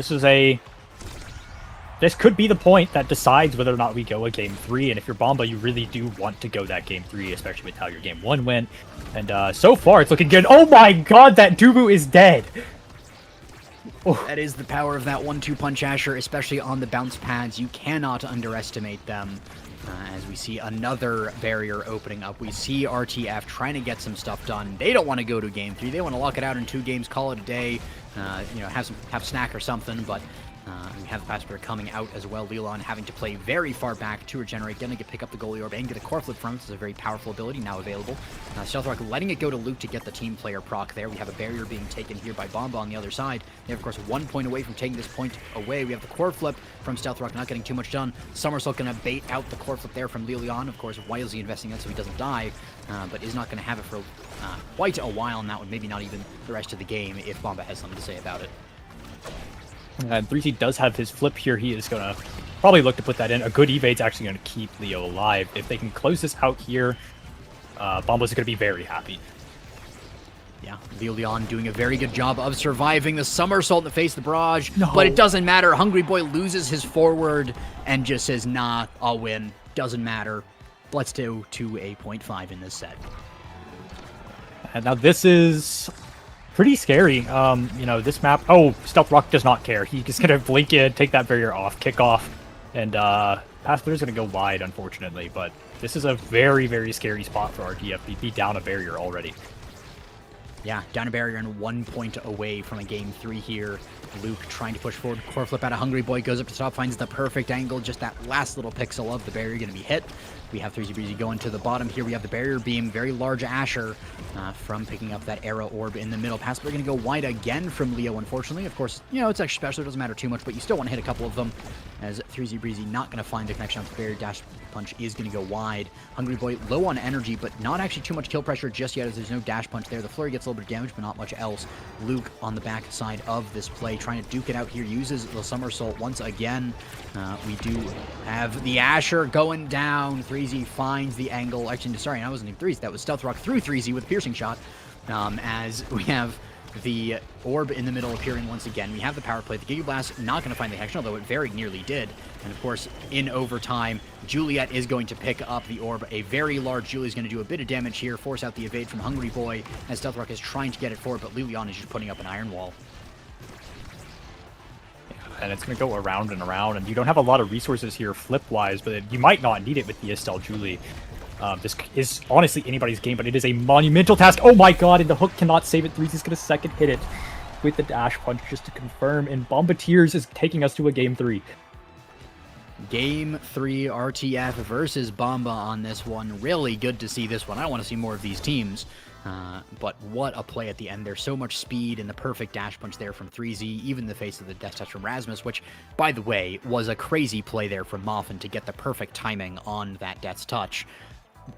this could be the point that decides whether or not we go a game 3. And if you're Bomba, you really do want to go that game 3, especially with how your game 1 went. And so far, it's looking good. Oh my god, that Dubu is dead! That is the power of that 1-2 punch Asher, especially on the bounce pads. You cannot underestimate them. As we see another barrier opening up, we see RTF trying to get some stuff done. They don't want to go to game 3. They want to lock it out in 2 games, call it a day, have a snack or something. But we have the pass player coming out as well. Leland having to play very far back to regenerate, going to pick up the goalie orb and get a core flip from it. This is a very powerful ability now available. Stealth Rock letting it go to Luke to get the team player proc there. We have a barrier being taken here by Bomba on the other side. They have, of course, 1 point away from taking this point away. We have the core flip from Stealth Rock, not getting too much done. Somersault going to bait out the core flip there from Leland. Of course, wisely investing in it so he doesn't die, but is not going to have it for quite a while, and that one maybe not even the rest of the game if Bomba has something to say about it. And 3Z does have his flip here. He is going to probably look to put that in. A good evade's actually going to keep Leo alive. If they can close this out here, Bomba's going to be very happy. Yeah, Leon doing a very good job of surviving the somersault in the face of the barrage, but it doesn't matter. Hungry Boy loses his forward and just says, nah, I'll win. Doesn't matter. Let's do to a 0.5 in this set. And now this is pretty scary. This map... Oh, Stealth Rock does not care. He's just going to blink in, take that barrier off, kick off, and pass player is going to go wide, unfortunately. But this is a very, very scary spot for RTF. He'd be down a barrier already. Yeah, down a barrier and 1 point away from a game 3 here. Luke trying to push forward. Core flip out of Hungry Boy. Goes up to top, finds the perfect angle. Just that last little pixel of the barrier going to be hit. We have 3Z Breezy going to the bottom here. We have the barrier beam. Very large Asher from picking up that arrow orb in the middle. Pass player going to go wide again from Leo, unfortunately. Of course, it's extra special. It doesn't matter too much, but you still want to hit a couple of them. As 3Z Breezy not going to find the connection on the barrier. Dash punch is going to go wide. Hungry Boy low on energy, but not actually too much kill pressure just yet, as there's no dash punch there. The flurry gets a little bit of damage, but not much else. Luke on the back side of this play, trying to duke it out here, uses the somersault once again. We do have the Asher going down. 3Z finds the angle. Actually, sorry, that wasn't even 3Z. That was Stealth Rock through 3Z with a piercing shot. As we have the orb in the middle appearing once again. We have the power play. The Giga Blast not going to find the connection, although it very nearly did. And of course, in overtime, Juliet is going to pick up the orb. A very large Julie is going to do a bit of damage here, force out the evade from Hungry Boy, as Stealth Rock is trying to get it forward, but Lilian is just putting up an iron wall. And it's going to go around and around, and you don't have a lot of resources here flip-wise, but you might not need it with the Estelle Julie. This is honestly anybody's game, but it is a monumental task. Oh my god, and the hook cannot save it. 3Z is going to second hit it with the dash punch just to confirm, and Bombardiers is taking us to a game 3. Game 3 RTF versus Bomba on this one. Really good to see this one. I want to see more of these teams. But what a play at the end. There's so much speed and the perfect dash punch there from 3Z, even the face of the death touch from Rasmus, which, by the way, was a crazy play there from Moffin to get the perfect timing on that death's touch.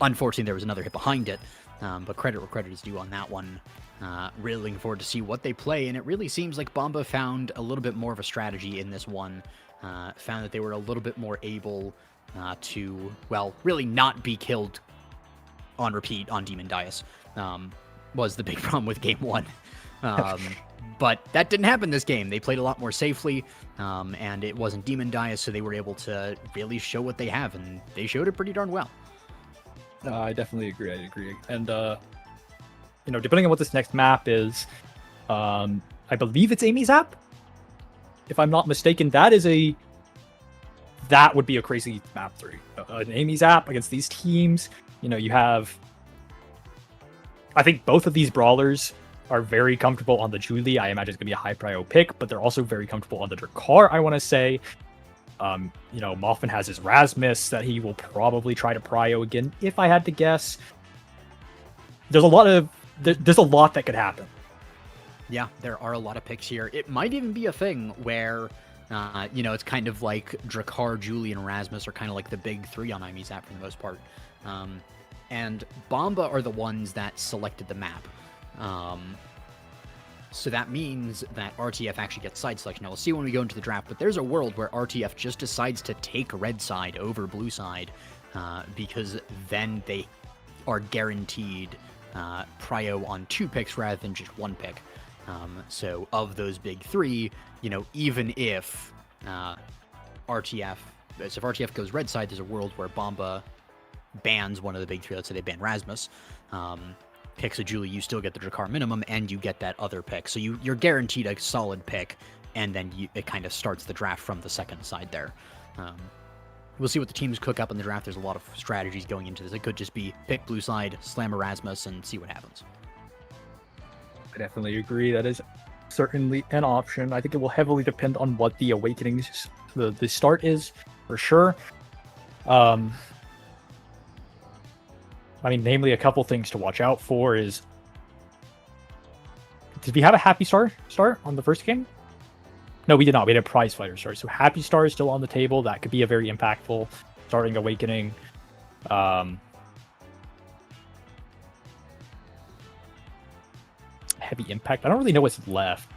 Unfortunately, there was another hit behind it, but credit where credit is due on that one. Really looking forward to see what they play, and it really seems like Bomba found a little bit more of a strategy in this one. Found that they were a little bit more able to, well, really not be killed on repeat on Demon Dias. Was the big problem with game 1. But that didn't happen this game. They played a lot more safely, and it wasn't Demon Dias, so they were able to really show what they have, and they showed it pretty darn well. I definitely agree. I agree. And, depending on what this next map is, I believe it's Amy's app. If I'm not mistaken, that would be a crazy map 3. An Amy's app against these teams. You have... I think both of these brawlers are very comfortable on the Julie. I imagine it's going to be a high prio pick, but they're also very comfortable on the Drakkar, I want to say. Moffin has his Rasmus that he will probably try to prio again, if I had to guess. There's a lot that could happen. Yeah, there are a lot of picks here. It might even be a thing where, it's kind of like Drakkar, Julie, and Rasmus are kind of like the big 3 on Imy's app for the most part. And Bomba are the ones that selected the map. So that means that RTF actually gets side selection. Now, we'll see when we go into the draft, but there's a world where RTF just decides to take red side over blue side, because then they are guaranteed prio on 2 picks rather than just 1 pick. So of those big 3, even if RTF goes red side, there's a world where Bomba bans one of the big 3. Let's say they ban Rasmus. picks a Julie, you still get the Drakkar minimum, and you get that other pick. So you're guaranteed a solid pick, and then it kind of starts the draft from the second side there. We'll see what the teams cook up in the draft. There's a lot of strategies going into this. It could just be pick blue side, slam Erasmus, and see what happens. I definitely agree. That is certainly an option. I think it will heavily depend on what the Awakenings, the start is, for sure. I mean, namely, a couple things to watch out for is... Did we have a Happy Star start on the first game? No, we did not. We had a Prize Fighter start. So Happy Star is still on the table. That could be a very impactful starting Awakening. Heavy Impact. I don't really know what's left.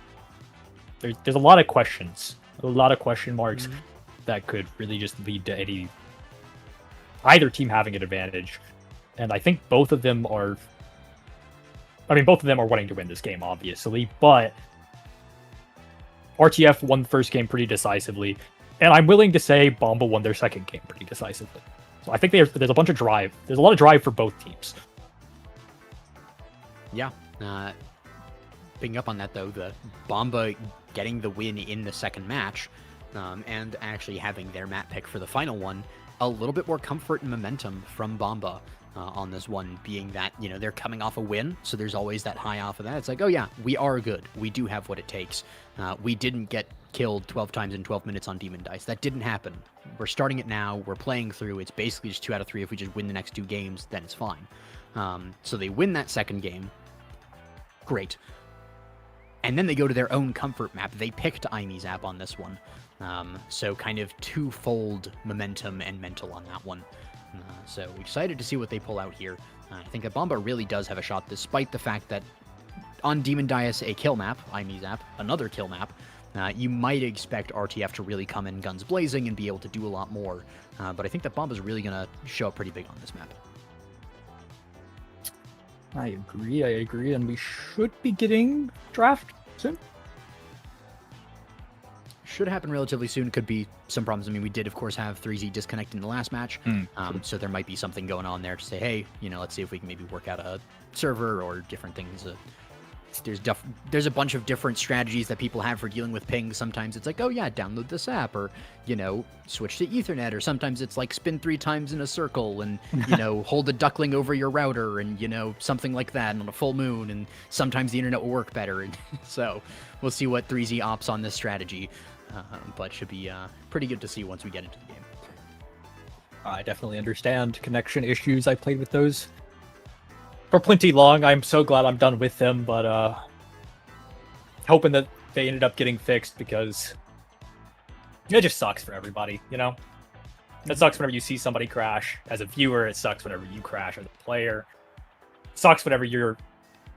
There's a lot of questions. A lot of question marks that could really just lead to either team having an advantage. And I think both of them are... I mean, both of them are wanting to win this game, obviously, but RTF won the first game pretty decisively, and I'm willing to say Bomba won their second game pretty decisively. So I think there's a bunch of drive. There's a lot of drive for both teams. Yeah. Picking up on that, though, the Bomba getting the win in the second match, and actually having their map pick for the final one, a little bit more comfort and momentum from Bomba on this one, being that, you know, they're coming off a win, so there's always that high off of that. It's like, oh yeah, we are good. We do have what it takes. We didn't get killed 12 times in 12 minutes on Demon Dice. That didn't happen. We're starting it now. We're playing through. It's basically just 2 out of 3. If we just win the next 2 games, then it's fine. So they win that second game. Great. And then they go to their own comfort map. They picked Imy's app on this one. So kind of twofold momentum and mental on that one. So excited to see what they pull out here. I think that Bomba really does have a shot, despite the fact that on Demon Dice, a kill map, Imy's app, another kill map, you might expect RTF to really come in guns blazing and be able to do a lot more. But I think that Bomba's really going to show up pretty big on this map. I agree, and we should be getting draft soon. Should happen relatively soon. Could be some problems. I mean, we did, of course, have 3Z disconnect in the last match. So there might be something going on there to say, hey, you know, let's see if we can maybe work out a server or different things. There's a bunch of different strategies that people have for dealing with ping. Sometimes it's like, oh yeah, download this app, or, you know, switch to Ethernet, or sometimes it's like spin 3 times in a circle and, you know, hold a duckling over your router and, you know, something like that on a full moon, and sometimes the internet will work better. And so we'll see what 3Z opts on this strategy, but should be pretty good to see once we get into the game. I definitely understand connection issues. I played with those for plenty long. I'm so glad I'm done with them, but hoping that they ended up getting fixed, because it just sucks for everybody, you know? It sucks whenever you see somebody crash as a viewer. It sucks whenever you crash as a player. It sucks whenever you're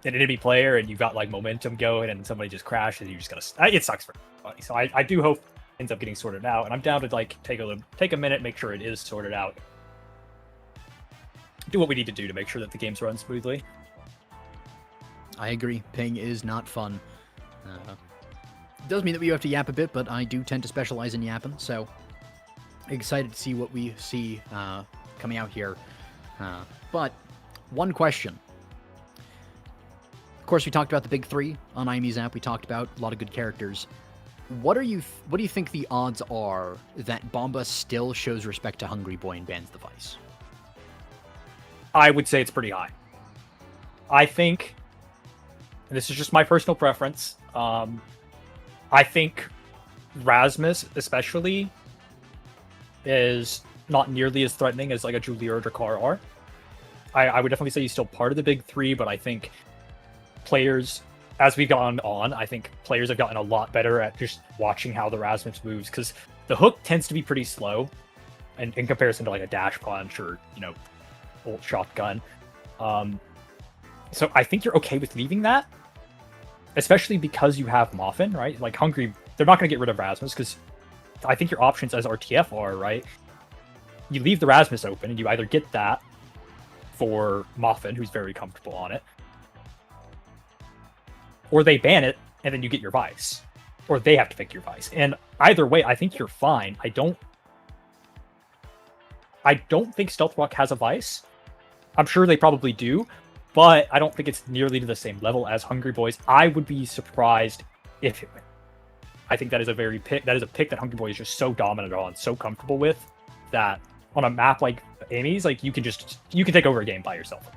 an enemy player and you've got like momentum going and somebody just crashes and you just gotta... It sucks for everybody. So I do hope it ends up getting sorted out, and I'm down to like take a minute, make sure it is sorted out. Do what we need to do to make sure that the games run smoothly. I agree. Ping is not fun. Does mean that we have to yap a bit, but I do tend to specialize in yapping, so excited to see what we see coming out here. But one question. Of course, we talked about the big 3 on Imy's app. We talked about a lot of good characters. What do you think the odds are that Bomba still shows respect to Hungry Boy and bans the Vice? I would say it's pretty high. I think, and this is just my personal preference, I think Rasmus especially is not nearly as threatening as like a Julie or Drakkar are. I would definitely say he's still part of the big 3, but I think players, as we've gone on, I think players have gotten a lot better at just watching how the Rasmus moves, because the hook tends to be pretty slow in comparison to like a dash punch or, you know, bolt shotgun. So I think you're okay with leaving that, especially because you have Moffin, right? Like Hungry, they're not going to get rid of Rasmus, because I think your options as RTF are, right? You leave the Rasmus open and you either get that for Moffin, who's very comfortable on it, or they ban it and then you get your Vice, or they have to pick your Vice. And either way, I think you're fine. I don't think Stealth Rock has a Vice. I'm sure they probably do, but I don't think it's nearly to the same level as Hungry Boys. I would be surprised if it went. I think that is a pick that Hungry Boy is just so dominant on, so comfortable with, that on a map like Amy's, like you can take over a game by yourself.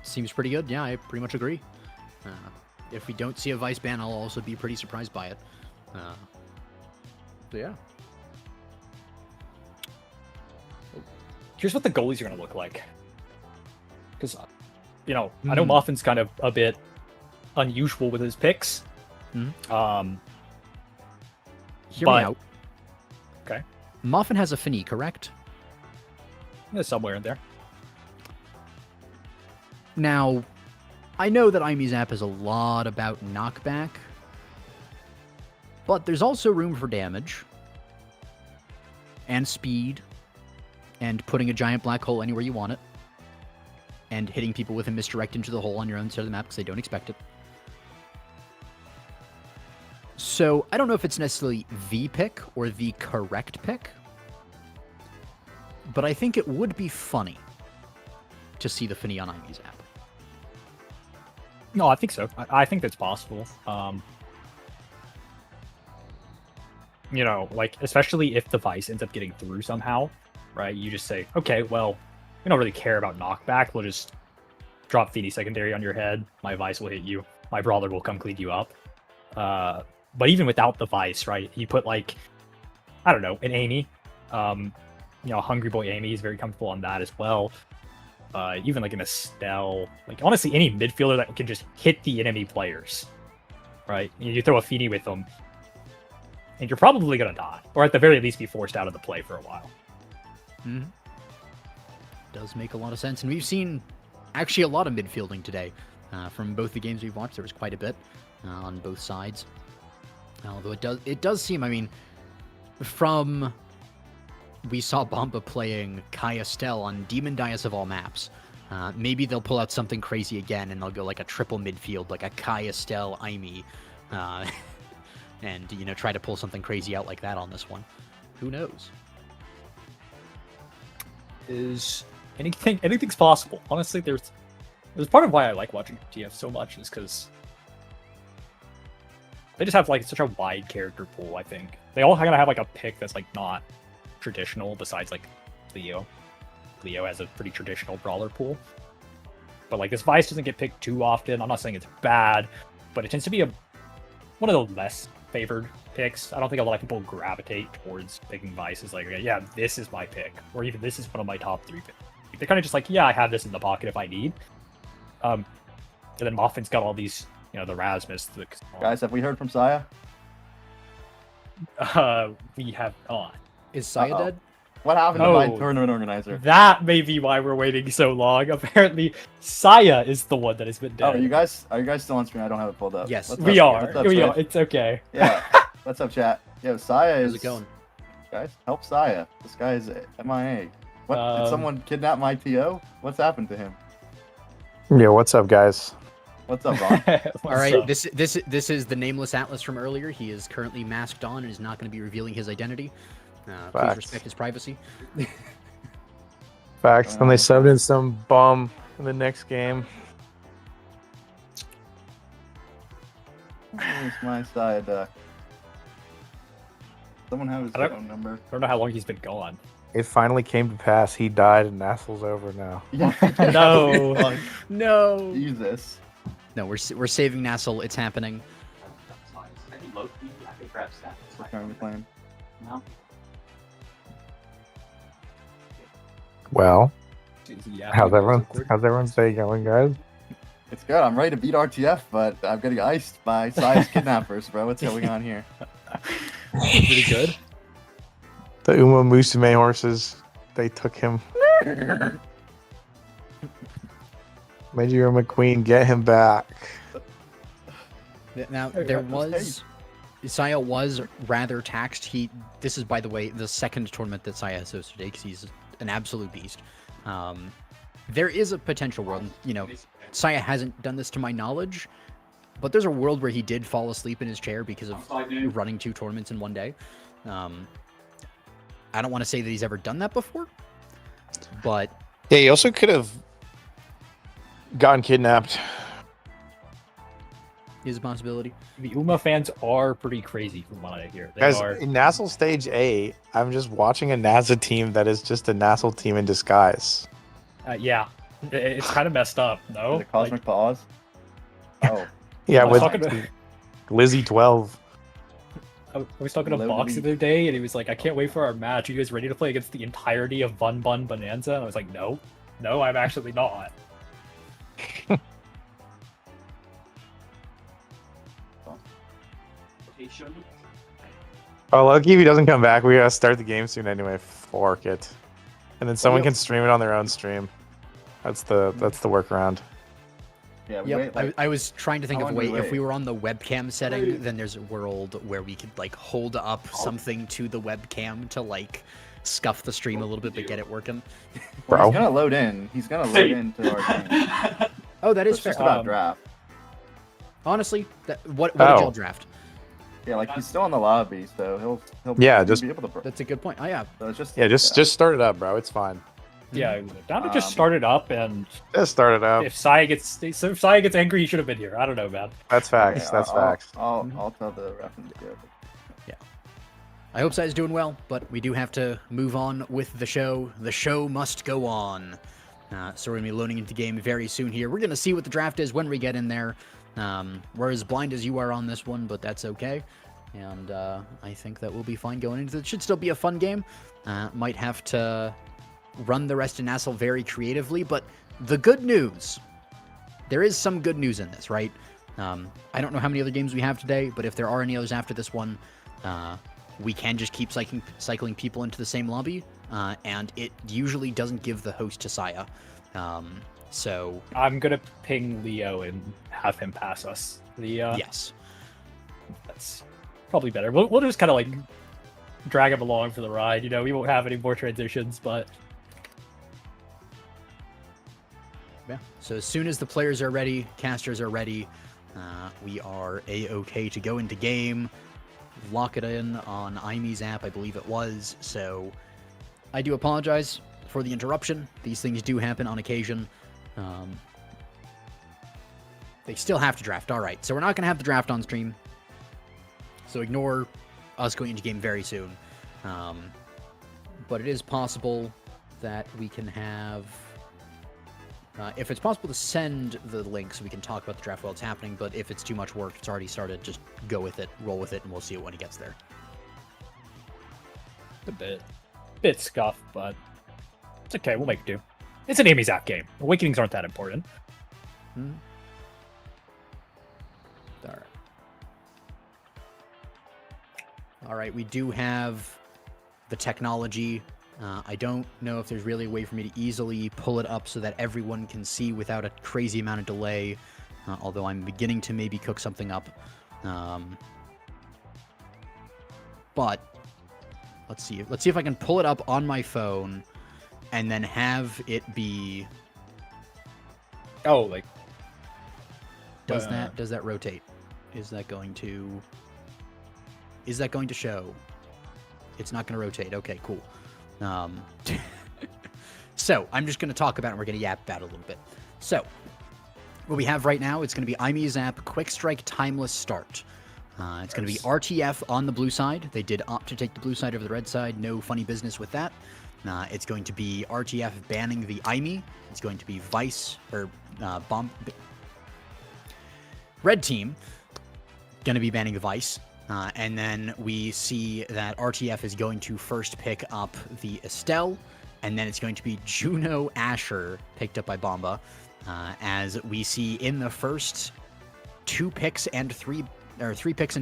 Seems pretty good. Yeah, I pretty much agree. If we don't see a Vice ban, I'll also be pretty surprised by it. So yeah. Here's what the goalies are going to look like. Because, I know Muffin's kind of a bit unusual with his picks. Hear but- me out. Okay. Muffin has a Finny, correct? Yeah, somewhere in there. Now, I know that Imy's app is a lot about knockback, but there's also room for damage, and speed, and putting a giant black hole anywhere you want it, and hitting people with a misdirect into the hole on your own side of the map because they don't expect it. So, I don't know if it's necessarily the pick or the correct pick, but I think it would be funny to see the Finny on Imy's app. No, I think so. I think that's possible. Especially if the Vice ends up getting through somehow, right? You just say, okay, well, we don't really care about knockback. We'll just drop Feeny secondary on your head. My Vice will hit you. My Brawler will come clean you up. But even without the Vice, right? You put an Amy. Hungry Boy Amy is very comfortable on that as well. Even like an Estelle, honestly, any midfielder that can just hit the enemy players, right? You throw a Feeny with them, and you're probably gonna die, or at the very least be forced out of the play for a while. Does make a lot of sense, and we've seen actually a lot of midfielding today. From both the games we've watched, there was quite a bit on both sides. Although it does seem, we saw Bomba playing Kai Estelle on Demon Dias of all maps. Maybe they'll pull out something crazy again, and they'll go like a triple midfield, like a Kai Estelle Imy, and try to pull something crazy out like that on this one. Who knows? Anything's possible. Honestly, there's part of why I like watching RTF so much is because they just have such a wide character pool. I think they all kind of have a pick that's not traditional, besides Leo. Leo has a pretty traditional brawler pool, but this Vice doesn't get picked too often. I'm not saying it's bad, but it tends to be one of the less favored picks. I don't think a lot of people gravitate towards picking Vice as yeah, this is my pick, or even this is one of my top 3 picks. They're kind of just yeah, I have this in the pocket if I need. And then Muffin's got all these, the Rasmus. Guys, have we heard from Saya? We have not. Is Saya dead? What happened to my tournament organizer? That may be why we're waiting so long. Apparently, Saya is the one that has been dead. Oh, are you guys still on screen? I don't have it pulled up. Yes, we are. It's okay. Yeah. What's up, chat? Yo, Saya is. How's it going? Guys, help Saya. This guy is MIA. What? Did someone kidnap my TO? What's happened to him? Yeah, what's up, guys? What's up, Ron? All right, this is the nameless Atlas from earlier. He is currently masked on and is not going to be revealing his identity. Please respect his privacy. Facts. And they subbed in some bum in the next game. Where's my Saya duck? Someone have his phone number. I don't know how long he's been gone. It finally came to pass. He died, and NASL's over now. Yeah. No. No. Jesus. No, we're saving NASL. It's happening. What kind are we playing? Well, Yeah, how's everyone's day going, guys? It's good. I'm ready to beat RTF, but I'm getting iced by Saya's kidnappers, bro. What's going on here? pretty good. The Uma Musume horses, they took him. Major McQueen, get him back. Now, Saya was rather taxed. This is, by the way, the second tournament that Saya has hosted today, because he's an absolute beast. There is a potential world, Saya hasn't done this to my knowledge, but there's a world where he did fall asleep in his chair because of running 2 tournaments in one day. I don't want to say that he's ever done that before, but Yeah, he also could have gotten kidnapped. Is a possibility. The UMA fans are pretty crazy from what I hear. They Guys, are. in NASL Stage A, I'm just watching a NASL team that is just a NASL team in disguise. Yeah, it's kind of messed up. No, The cosmic Like, pause. Oh, Yeah, I was with talking to Lizzie 12. I was talking to Low Box to the other day, and he was like, "I can't wait for our match. Are you guys ready to play against the entirety of Bun Bun Bonanza?" And I was like, "No, I'm actually not." Oh, lucky if he doesn't come back. We gotta start the game soon anyway. Fork it, and then someone can stream it on their own stream. That's the workaround. yeah. We Yep, wait, like, I was trying to think how of a long do way. we If we wait? were on the webcam setting, then there's a world where we could like hold up something to the webcam to like scuff the stream a little bit, but get it working. well, Bro. he's gonna load in. He's gonna load into our game. Oh, that is It's fair. just about draft. Honestly, what did Oh. y'all draft? Yeah, like he's still in the lobby, so he'll Yeah, just- be able to. That's a good point. Oh yeah, So it's just Just start it up, bro. It's fine. Yeah, down to just start it up, and Just start it up. if Saya gets angry, he should have been here. I don't know, man. That's facts. Okay, That's I'll- facts. I'll tell the ref to do it. I hope Sai's doing well, but we do have to move on with the show. The show must go on. So we're gonna be loading into game very soon here. We're gonna see what the draft is when we get in there. We're as blind as you are on this one, but that's okay. And I think that we'll be fine going into it. Should still be a fun game. Might have to run the rest of NASL very creatively, but the good news, there is some good news in this, right? I don't know how many other games we have today, but if there are any others after this one, we can just keep cycling people into the same lobby, and it usually doesn't give the host to Saya. So I'm gonna ping Leo and have him pass us. yes. That's probably better. We'll just kind of like drag him along for the ride. You know, we won't have any more transitions, but Yeah. So as soon as the players are ready, casters are ready, we are a-okay to go into game. Lock it in on Imy's app, I believe it was. So I do apologize for the interruption. These things do happen on occasion. They still have to draft. All right. So we're not going to have the draft on stream. So ignore us going into game very soon. But it is possible that we can have... if it's possible to send the link so we can talk about the draft while it's happening, but if it's too much work, it's already started, just go with it, roll with it, and we'll see it when it gets there. a bit scuffed, but it's okay. We'll make do. It's an Amy's app game. Awakenings aren't that important. All right, we do have the technology. I don't know if there's really a way for me to easily pull it up so that everyone can see without a crazy amount of delay, although I'm beginning to maybe cook something up. But let's see if I can pull it up on my phone and then have it be... Oh, like Does that rotate? Is that going to show? It's not going to rotate. Okay, cool. So I'm just going to talk about it and we're going to yap about it a little bit. So what we have right now, it's going to be Imy's app Quick Strike Timeless Start. It's going to be RTF on the blue side. They did opt to take the blue side over the red side. No funny business with that. It's going to be RTF banning the Imy. It's going to be Vice or Bomb. Red team going to be banning the Vice. And then we see that RTF is going to first pick up the Estelle, and then it's going to be Juno Asher picked up by Bomba. As we see in the first three picks and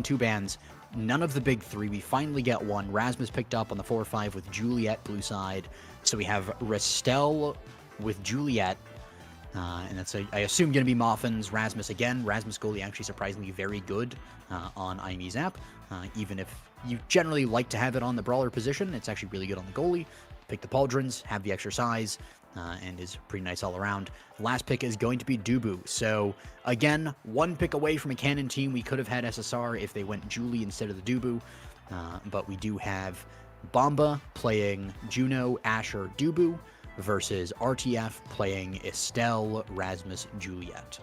two bans, none of the big three. We finally get one. Rasmus picked up on the 4-5 with Juliet blue side. So we have Restel with Juliet. And that's, I assume, going to be Moffins. Rasmus again. Rasmus goalie actually surprisingly very good on Imy's app. Even if you generally like to have it on the brawler position, it's actually really good on the goalie. Pick the pauldrons, have the extra size, and is pretty nice all around. Last pick is going to be Dubu. So, again, one pick away from a cannon team. We could have had SSR if they went Julie instead of the Dubu. But we do have Bomba playing Juno, Asher, Dubu. versus RTF playing Estelle, Rasmus, Juliet.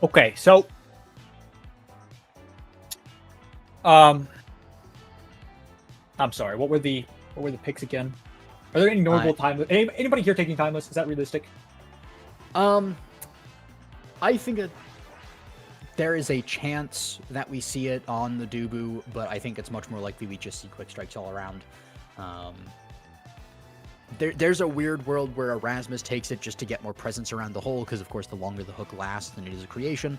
Okay, so I'm sorry. What were the picks again? Are there any notable time? Anybody here taking timeless? Is that realistic? I think that there is a chance that we see it on the Dubu, but I think it's much more likely we just see quick strikes all around. There's a weird world where Erasmus takes it just to get more presence around the hole, because of course the longer the hook lasts than it is a creation.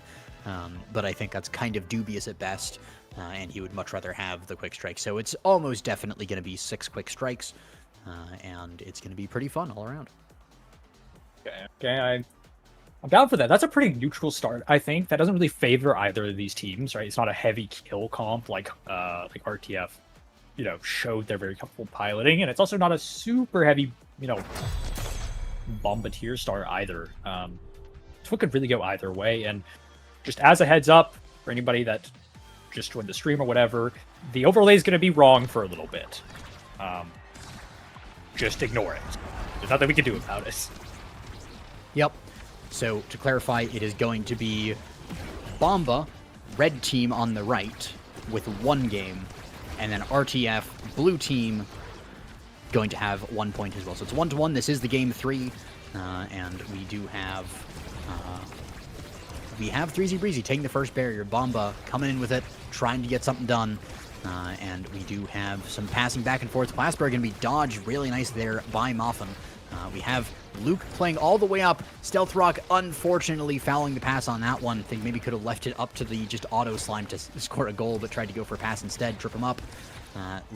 But I think that's kind of dubious at best, and he would much rather have the quick strike. So it's almost definitely going to be 6 quick strikes, and it's going to be pretty fun all around. Okay, I'm down for that. That's a pretty neutral start, I think. That doesn't really favor either of these teams, right? It's not a heavy kill comp like RTF, showed they're very comfortable piloting, and it's also not a super heavy, Bomba tier start either. So it could really go either way. And just as a heads up for anybody that just joined the stream or whatever, the overlay is going to be wrong for a little bit. Just ignore it. There's nothing we can do about it. Yep. So to clarify, it is going to be Bomba, red team on the right, with 1 game, and then RTF, blue team, going to have 1 point as well. So it's 1-1. This is the game 3, and we do have 3Z Breezy taking the first barrier. Bomba coming in with it, trying to get something done, and we do have some passing back and forth. Plasberg going to be dodged really nice there by Moffin. We have Luke playing all the way up. Stealth Rock, unfortunately, fouling the pass on that one. I think maybe could have left it up to the just auto slime to score a goal, but tried to go for a pass instead, trip him up.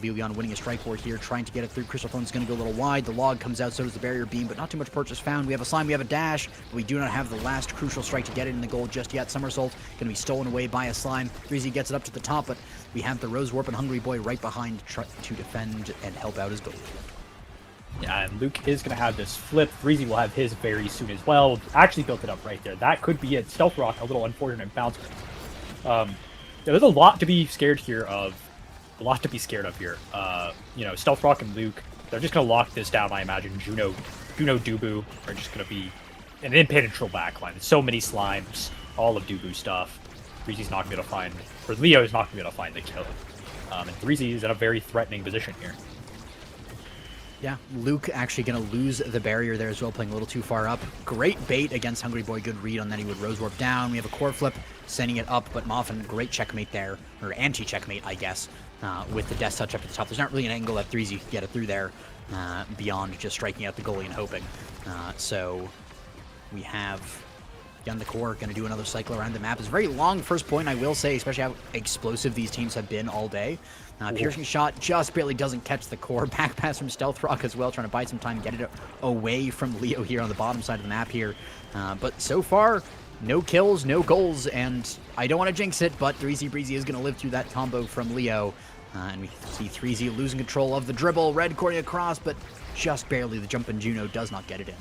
Leon winning a strike board here, trying to get it through. Crystal Phone's going to go a little wide. The log comes out, so does the barrier beam, but not too much purchase found. We have a slime, we have a dash, but we do not have the last crucial strike to get it in the goal just yet. Somersault going to be stolen away by a slime. Breezy gets it up to the top, but we have the Rose Warp and Hungry Boy right behind to defend and help out his goal. Yeah, and Luke is going to have this flip. Breezy will have his very soon as well. Actually built it up right there. That could be it. Stealth Rock, a little unfortunate bounce. There's a lot to be scared here of. Stealth Rock and Luke, they're just going to lock this down, I imagine. Juno, Dubu are just going to be an impenetrable backline. There's so many slimes, all of Dubu stuff. Breezy's not going to be able to find, or Leo's not going to be able to find the kill. And Breezy is in a very threatening position here. Yeah, Luke actually going to lose the barrier there as well, playing a little too far up. Great bait against Hungry Boy. Good read on that. He would Rose Warp down. We have a core flip, sending it up, but Moffin, great checkmate there, or anti-checkmate, I guess, with the Death Touch up at the top. There's not really an angle that 3Z can get it through there beyond just striking out the goalie and hoping. So we have Gun the Core going to do another cycle around the map. It's a very long first point, I will say, especially how explosive these teams have been all day. Piercing shot just barely doesn't catch the core. Back pass from Stealth Rock as well, trying to buy some time, get it away from Leo here on the bottom side of the map here. But so far, no kills, no goals, and I don't want to jinx it, but 3Z Breezy is going to live through that combo from Leo. And we see 3Z losing control of the dribble, red courting across, but just barely. The jump in Juno does not get it in.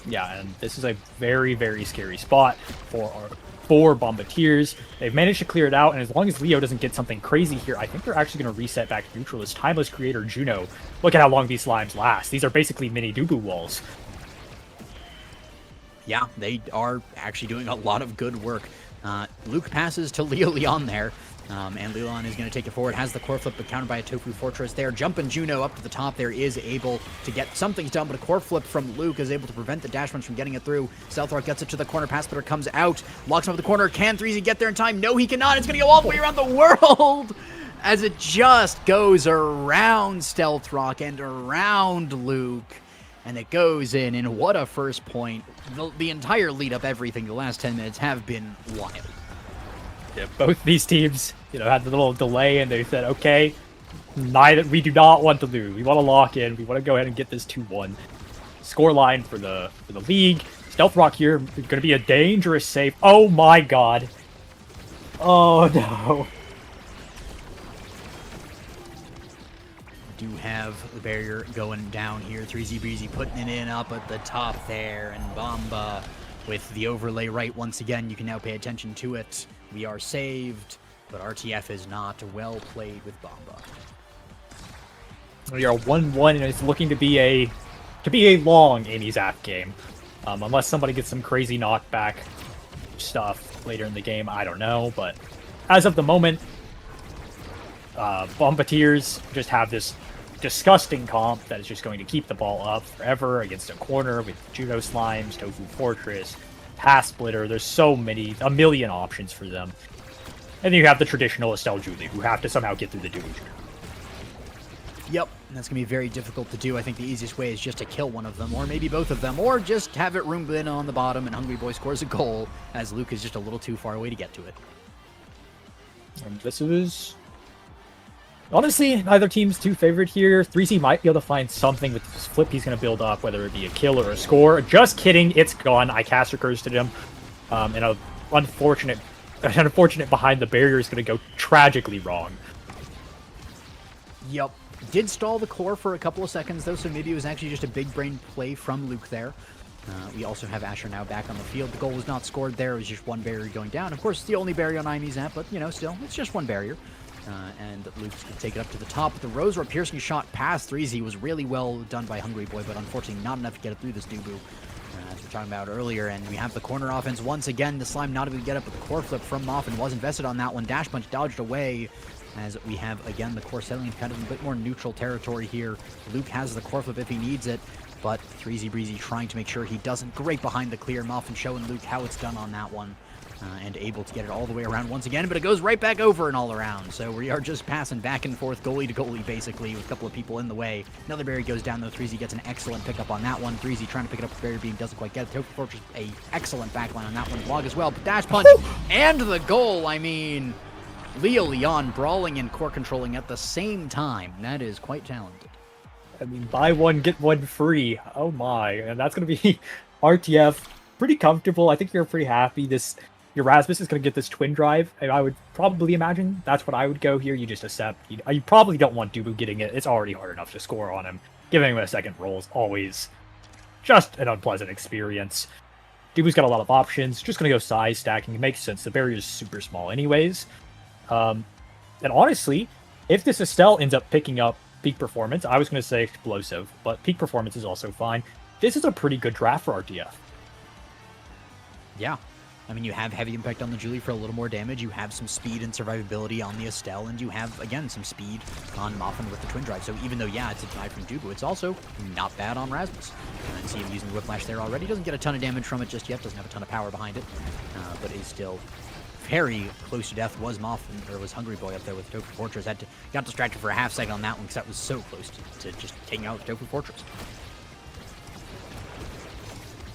Yeah, and this is a very, very scary spot for our 4 Bombardiers. They've managed to clear it out, and as long as Leo doesn't get something crazy here, I think they're actually going to reset back to neutral. As Timeless Creator Juno, look at how long these slimes last. These are basically mini Dubu walls. Yeah, they are actually doing a lot of good work. Luke passes to Leo Leon there. And Leon is going to take it forward, has the core flip, but countered by a Tofu Fortress there. Jumping Juno up to the top there is able to get something done, but a core flip from Luke is able to prevent the dash runs from getting it through. Stealth Rock gets it to the corner, pass splitter comes out, locks him up the corner. Can 3Z get there in time? No, he cannot. It's going to go all the way around the world as it just goes around Stealth Rock and around Luke. And it goes in, and what a first point. The entire lead up, everything, the last 10 minutes have been wild. Yeah, both these teams, had the little delay, and they said, okay, we do not want to lose. We want to lock in. We want to go ahead and get this 2-1. Scoreline for the league. Stealth Rock here is going to be a dangerous save. Oh my god. Oh no. Do have the barrier going down here. 3Z Breezy putting it in up at the top there, and Bomba with the overlay right once again. You can now pay attention to it. We are saved, but RTF is not. Well played with Bomba. We are 1-1, and it's looking to be a long Amy Zap game, unless somebody gets some crazy knockback stuff later in the game. I don't know, but as of the moment, Bombardiers just have this disgusting comp that is just going to keep the ball up forever against a corner with Judo Slimes, Tofu Fortress, Pass Splitter. There's a million options for them. And then you have the traditional Estelle Julie, who have to somehow get through the delusion. Yep, that's going to be very difficult to do. I think the easiest way is just to kill one of them, or maybe both of them, or just have it room in on the bottom and Hungry Boy scores a goal, as Luke is just a little too far away to get to it. And this is... honestly, neither team's too favored here. 3Z might be able to find something with this flip he's going to build up, whether it be a kill or a score. Just kidding, it's gone. I caster cursed him. And an unfortunate behind the barrier is going to go tragically wrong. Yep. Did stall the core for a couple of seconds, though, so maybe it was actually just a big brain play from Luke there. We also have Asher now back on the field. The goal was not scored there. It was just one barrier going down. Of course, it's the only barrier on Imy's app, but, you know, still, it's just one barrier. And Luke's going to take it up to the top with the Rose Orb piercing shot past 3Z was really well done by Hungry Boy, but unfortunately not enough to get it through this Dubu. As we were talking about earlier, and we have the corner offense once again. The Slime not able to get up, but the core flip from Moffin was invested on that one. Dash Punch dodged away, as we have, again, the core settling kind of a bit more neutral territory here. Luke has the core flip if he needs it, but 3Z Breezy trying to make sure he doesn't. Great behind the clear. Moffin showing Luke how it's done on that one. And able to get it all the way around once again, but it goes right back over and all around. So we are just passing back and forth, goalie to goalie, basically, with a couple of people in the way. Another barrier goes down, though. 3Z gets an excellent pickup on that one. 3Z trying to pick it up with barrier beam, doesn't quite get it. Tofu Fortress, a excellent backline on that one. Blog as well, but Dash Punch and the goal. I mean, Leo Leon brawling and core controlling at the same time. That is quite talented. I mean, buy one, get one free. Oh my. And that's going to be RTF. Pretty comfortable. I think you're pretty happy. Your Rasmus is going to get this twin drive. I would probably imagine that's what I would go here. You just accept. You probably don't want Dubu getting it. It's already hard enough to score on him. Giving him a second roll is always just an unpleasant experience. Dubu's got a lot of options. Just going to go size stacking. It makes sense. The barrier is super small anyways. And honestly, if this Estelle ends up picking up peak performance, I was going to say explosive, but peak performance is also fine. This is a pretty good draft for RTF. Yeah. I mean, you have heavy impact on the Julie for a little more damage. You have some speed and survivability on the Estelle, and you have, again, some speed on Moffin with the twin drive. So even though, yeah, it's a die from Dubu, it's also not bad on Rasmus. And see him using the Whiplash there already. Doesn't get a ton of damage from it just yet. Doesn't have a ton of power behind it, but is still very close to death. Was Moffin, or was Hungry Boy up there with Tofu Fortress. Got distracted for a half second on that one because that was so close to just taking out Tofu Fortress.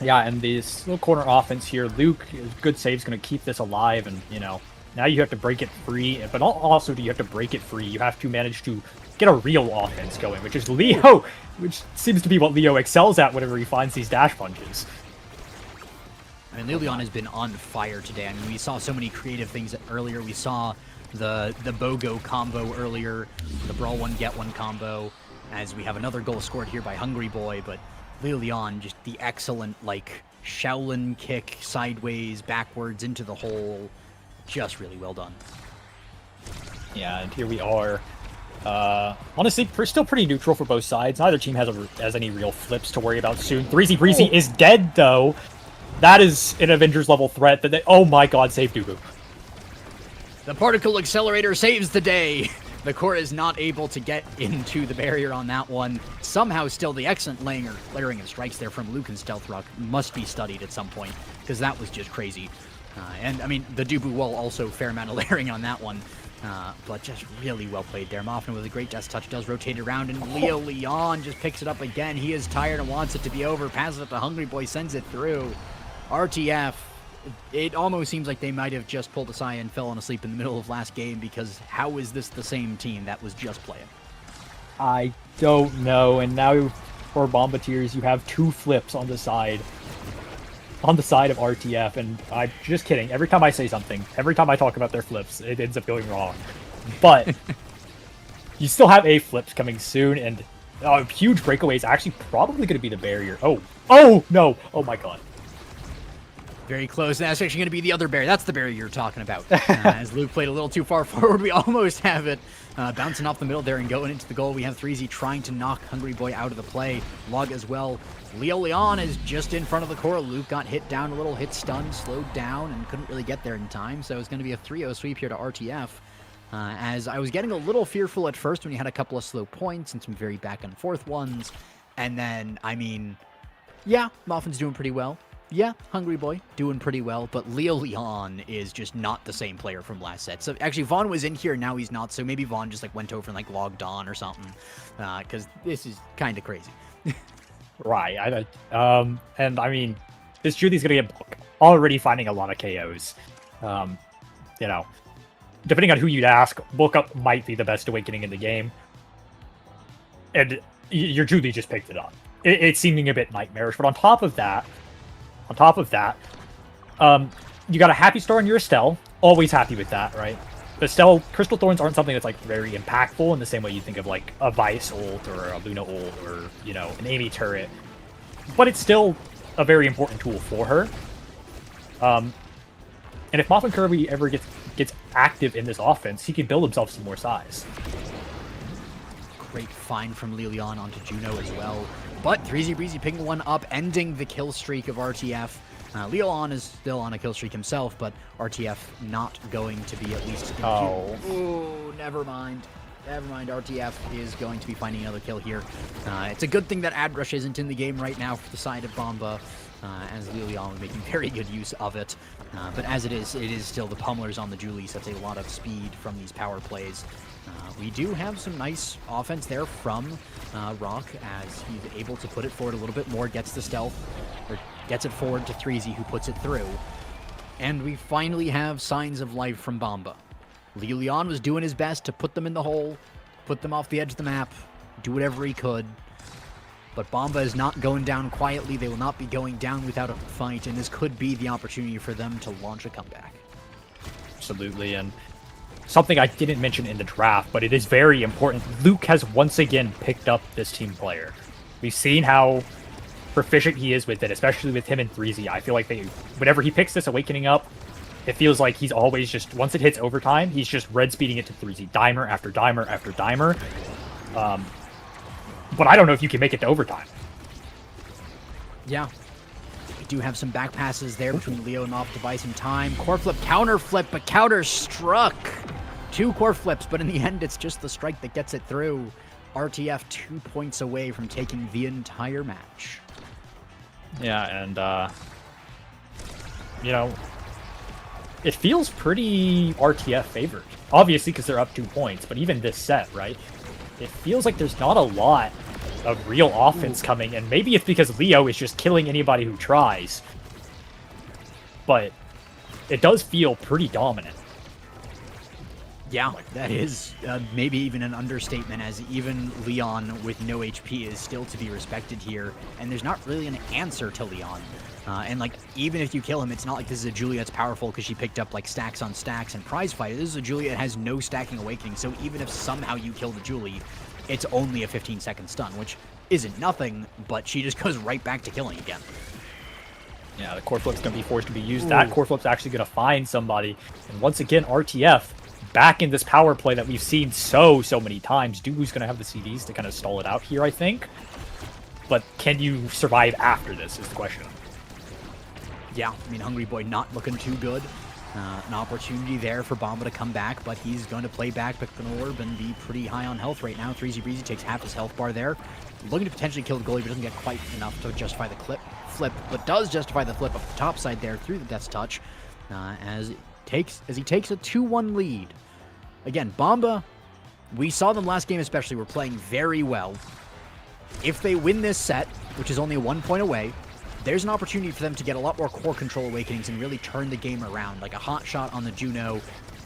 Yeah, and this little corner offense here, Luke, good save's going to keep this alive, and, you know, now you have to break it free, but also do you have to break it free. You have to manage to get a real offense going, which is Leo, which seems to be what Leo excels at whenever he finds these dash punches. I mean, Leon has been on fire today. I mean, we saw so many creative things earlier. We saw the BOGO combo earlier, the Brawl One Get One combo, as we have another goal scored here by Hungry Boy, but Leo Leon, just the excellent, like, Shaolin kick sideways, backwards into the hole. Just really well done. Yeah, and here we are. Honestly, still pretty neutral for both sides. Neither team has any real flips to worry about soon. 3Z Breezy is dead, though. That is an Avengers level threat. Oh my god, save Dubu. The particle accelerator saves the day. The core is not able to get into the barrier on that one. Somehow still the excellent layering of strikes there from Luke and Stealth Rock must be studied at some point, because that was just crazy. And, I mean, the Dubu wall also fair amount of layering on that one. But just really well played there. Moffin with a great death touch does rotate around, and Leo Leon just picks it up again. He is tired and wants it to be over. Passes it to Hungry Boy, sends it through. RTF, it almost seems like they might have just pulled a sigh and fallen asleep in the middle of last game, because how is this the same team that was just playing? I don't know, and now for Bombardiers, you have two flips on the side. on the side of RTF, and I'm just kidding. Every time I say something, every time I talk about their flips, it ends up going wrong. But you still have A flips coming soon, and huge breakaway is actually probably going to be the barrier. Oh no! Oh my god. Very close. That's actually going to be the other barrier. That's the barrier you're talking about. As Luke played a little too far forward, we almost have it. Bouncing off the middle there and going into the goal. We have 3Z trying to knock Hungry Boy out of the play. Log as well. Leo Leon is just in front of the core. Luke got hit down a little, hit stun, slowed down, and couldn't really get there in time. So it's going to be a 3-0 sweep here to RTF. As I was getting a little fearful at first when you had a couple of slow points and some very back and forth ones. And then, I mean, yeah, Moffin's doing pretty well. Yeah, Hungry Boy doing pretty well, but Leo Leon is just not the same player from last set. So actually, Vaughn was in here, now he's not. So maybe Vaughn just like went over and like logged on or something, because this is kind of crazy. Right. And I mean, this Julie's gonna get already finding a lot of KOs. You know, depending on who you'd ask, Book Up might be the best awakening in the game, and your Julie just picked it up. It's seeming a bit nightmarish, but on top of that, you got a happy star on your Estelle. Always happy with that, right? The Estelle Crystal Thorns aren't something that's like very impactful in the same way you think of like a Vice ult or a Luna ult or, you know, an Amy turret. But it's still a very important tool for her. And if Moffin Kirby ever gets active in this offense, he can build himself some more size. Great find from Lilian onto Juno as well. But 3Z Breezy picking one up, ending the kill streak of RTF. Leon is still on a kill streak himself, but RTF not going to be at least... Oh, never mind. Never mind, RTF is going to be finding another kill here. It's a good thing that Ad Rush isn't in the game right now for the side of Bomba, as Lilian was making very good use of it. But as it is still the pummelers on the Julie, so that's a lot of speed from these power plays. We do have some nice offense there from Rock, as he's able to put it forward a little bit more, gets the stealth, or gets it forward to 3Z, who puts it through. And we finally have signs of life from Bomba. Leon was doing his best to put them in the hole, put them off the edge of the map, do whatever he could. But Bomba is not going down quietly. They will not be going down without a fight, and this could be the opportunity for them to launch a comeback. Absolutely, and something I didn't mention in the draft, but it is very important. Luke has once again picked up this team player. We've seen how proficient he is with it, especially with him and 3Z. I feel like whenever he picks this Awakening up, it feels like he's always just, once it hits overtime, he's just red speeding it to 3Z. Dimer after dimer after dimer. But I don't know if you can make it to overtime. Yeah. We do have some back passes there between Leo and Moff to buy some time. Core flip, counter flip, but counter struck. 2 core flips, but in the end, it's just the strike that gets it through. RTF 2 points away from taking the entire match. Yeah, and, you know, it feels pretty RTF favored. Obviously, because they're up 2 points, but even this set, right? It feels like there's not a lot of real offense coming, and maybe it's because Leo is just killing anybody who tries. But it does feel pretty dominant. Yeah, that is maybe even an understatement, as even Leon with no HP is still to be respected here, and there's not really an answer to Leon. And like, even if you kill him, it's not like this is a Julie that's powerful because she picked up like stacks on stacks and prize fight. This is a Julie that has no stacking awakening, so even if somehow you kill the Julie, it's only a 15-second stun, which isn't nothing, but she just goes right back to killing again. Yeah, the core flip's going to be forced to be used. That core flip's actually going to find somebody. And once again, RTF back in this power play that we've seen so many times. Dubu's going to have the CDs to kind of stall it out here, I think. But can you survive after this is the question. Yeah, I mean, Hungry Boy not looking too good. An opportunity there for Bomba to come back, but he's going to play back, pick an orb, and be pretty high on health right now. 3Z Breezy takes half his health bar there. Looking to potentially kill the goalie, but doesn't get quite enough to justify the flip, but does justify the flip up the top side there through the Death's Touch, as he takes a 2-1 lead. Again, Bomba, we saw them last game especially, were playing very well. If they win this set, which is only 1 point away, there's an opportunity for them to get a lot more core control awakenings and really turn the game around. Like a hot shot on the Juno,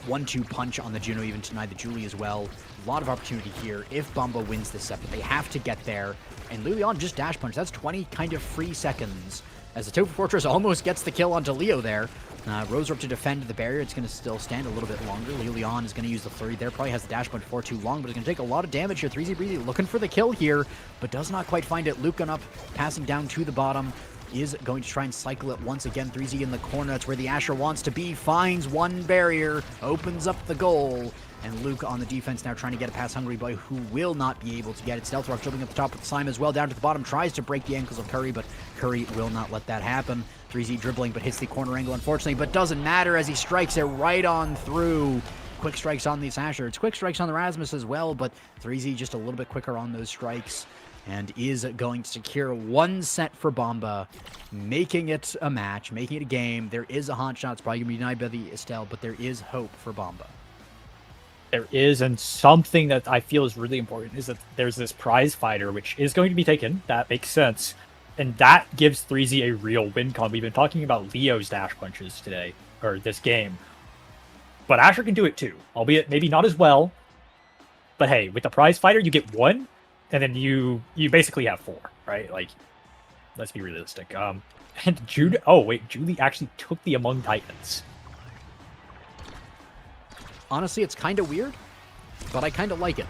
1-2 punch on the Juno, even to deny the Julie as well. A lot of opportunity here if Bomba wins this set, but they have to get there. And Lilian just dash punch. That's 20 kind of free seconds as the Tofu Fortress almost gets the kill onto Leo there. Roserp to defend the barrier. It's going to still stand a little bit longer. Leon is going to use the flurry there. Probably has the dash punch for too long, but it's going to take a lot of damage here. 3Z Breezy looking for the kill here, but does not quite find it. Luke up, passing down to the bottom. Is going to try and cycle it once again. 3Z in the corner. That's where the Asher wants to be. Finds one barrier. Opens up the goal. And Luke on the defense now trying to get it past Hungry Boy, who will not be able to get it. Stealth Rock jumping up the top with the slime as well. Down to the bottom. Tries to break the ankles of Curry, but Curry will not let that happen. 3Z dribbling, but hits the corner angle, unfortunately. But doesn't matter as he strikes it right on through. Quick strikes on the Asher. It's quick strikes on the Rasmus as well, but 3Z just a little bit quicker on those strikes. And is going to secure one set for Bomba, making it a match, making it a game. There is a hot shot. It's probably going to be denied by the Estelle, but there is hope for Bomba. There is, and something that I feel is really important is that there's this prize fighter, which is going to be taken. That makes sense. And that gives 3Z a real win con. We've been talking about Leo's dash punches today, or this game. But Asher can do it too, albeit maybe not as well. But hey, with the prize fighter, you get one. And then you basically have 4, right? Like, let's be realistic. And Jude. Oh wait, Julie actually took the Among Titans. Honestly, it's kind of weird, but I kind of like it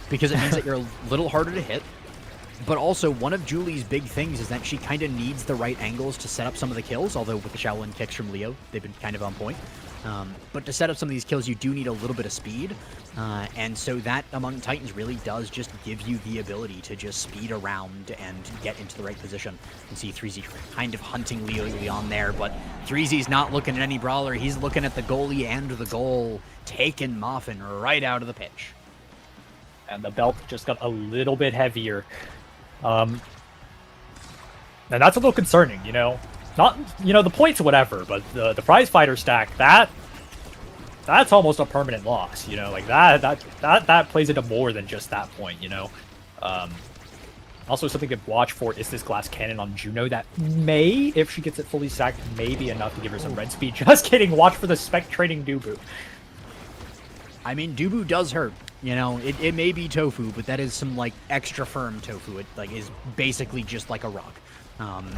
because it means that you're a little harder to hit. But also, one of Julie's big things is that she kind of needs the right angles to set up some of the kills. Although with the Shaolin kicks from Leo, they've been kind of on point. But to set up some of these kills, you do need a little bit of speed. And so that Among Titans really does just give you the ability to just speed around and get into the right position. You can see 3Z kind of hunting Leon there, but 3Z's not looking at any brawler. He's looking at the goalie and the goal, taking Moffin right out of the pitch. And the belt just got a little bit heavier. And that's a little concerning, you know? Not, you know, the points or whatever, but the prize fighter stack, that's almost a permanent loss, you know? Like, that plays into more than just that point, you know? Also, something to watch for is this glass cannon on Juno that may, if she gets it fully stacked, may be enough to give her some red speed. Just kidding, watch for the spectrating Dubu. I mean, Dubu does hurt. You know, it may be tofu, but that is some, like, extra firm tofu. It, like, is basically just like a rock. And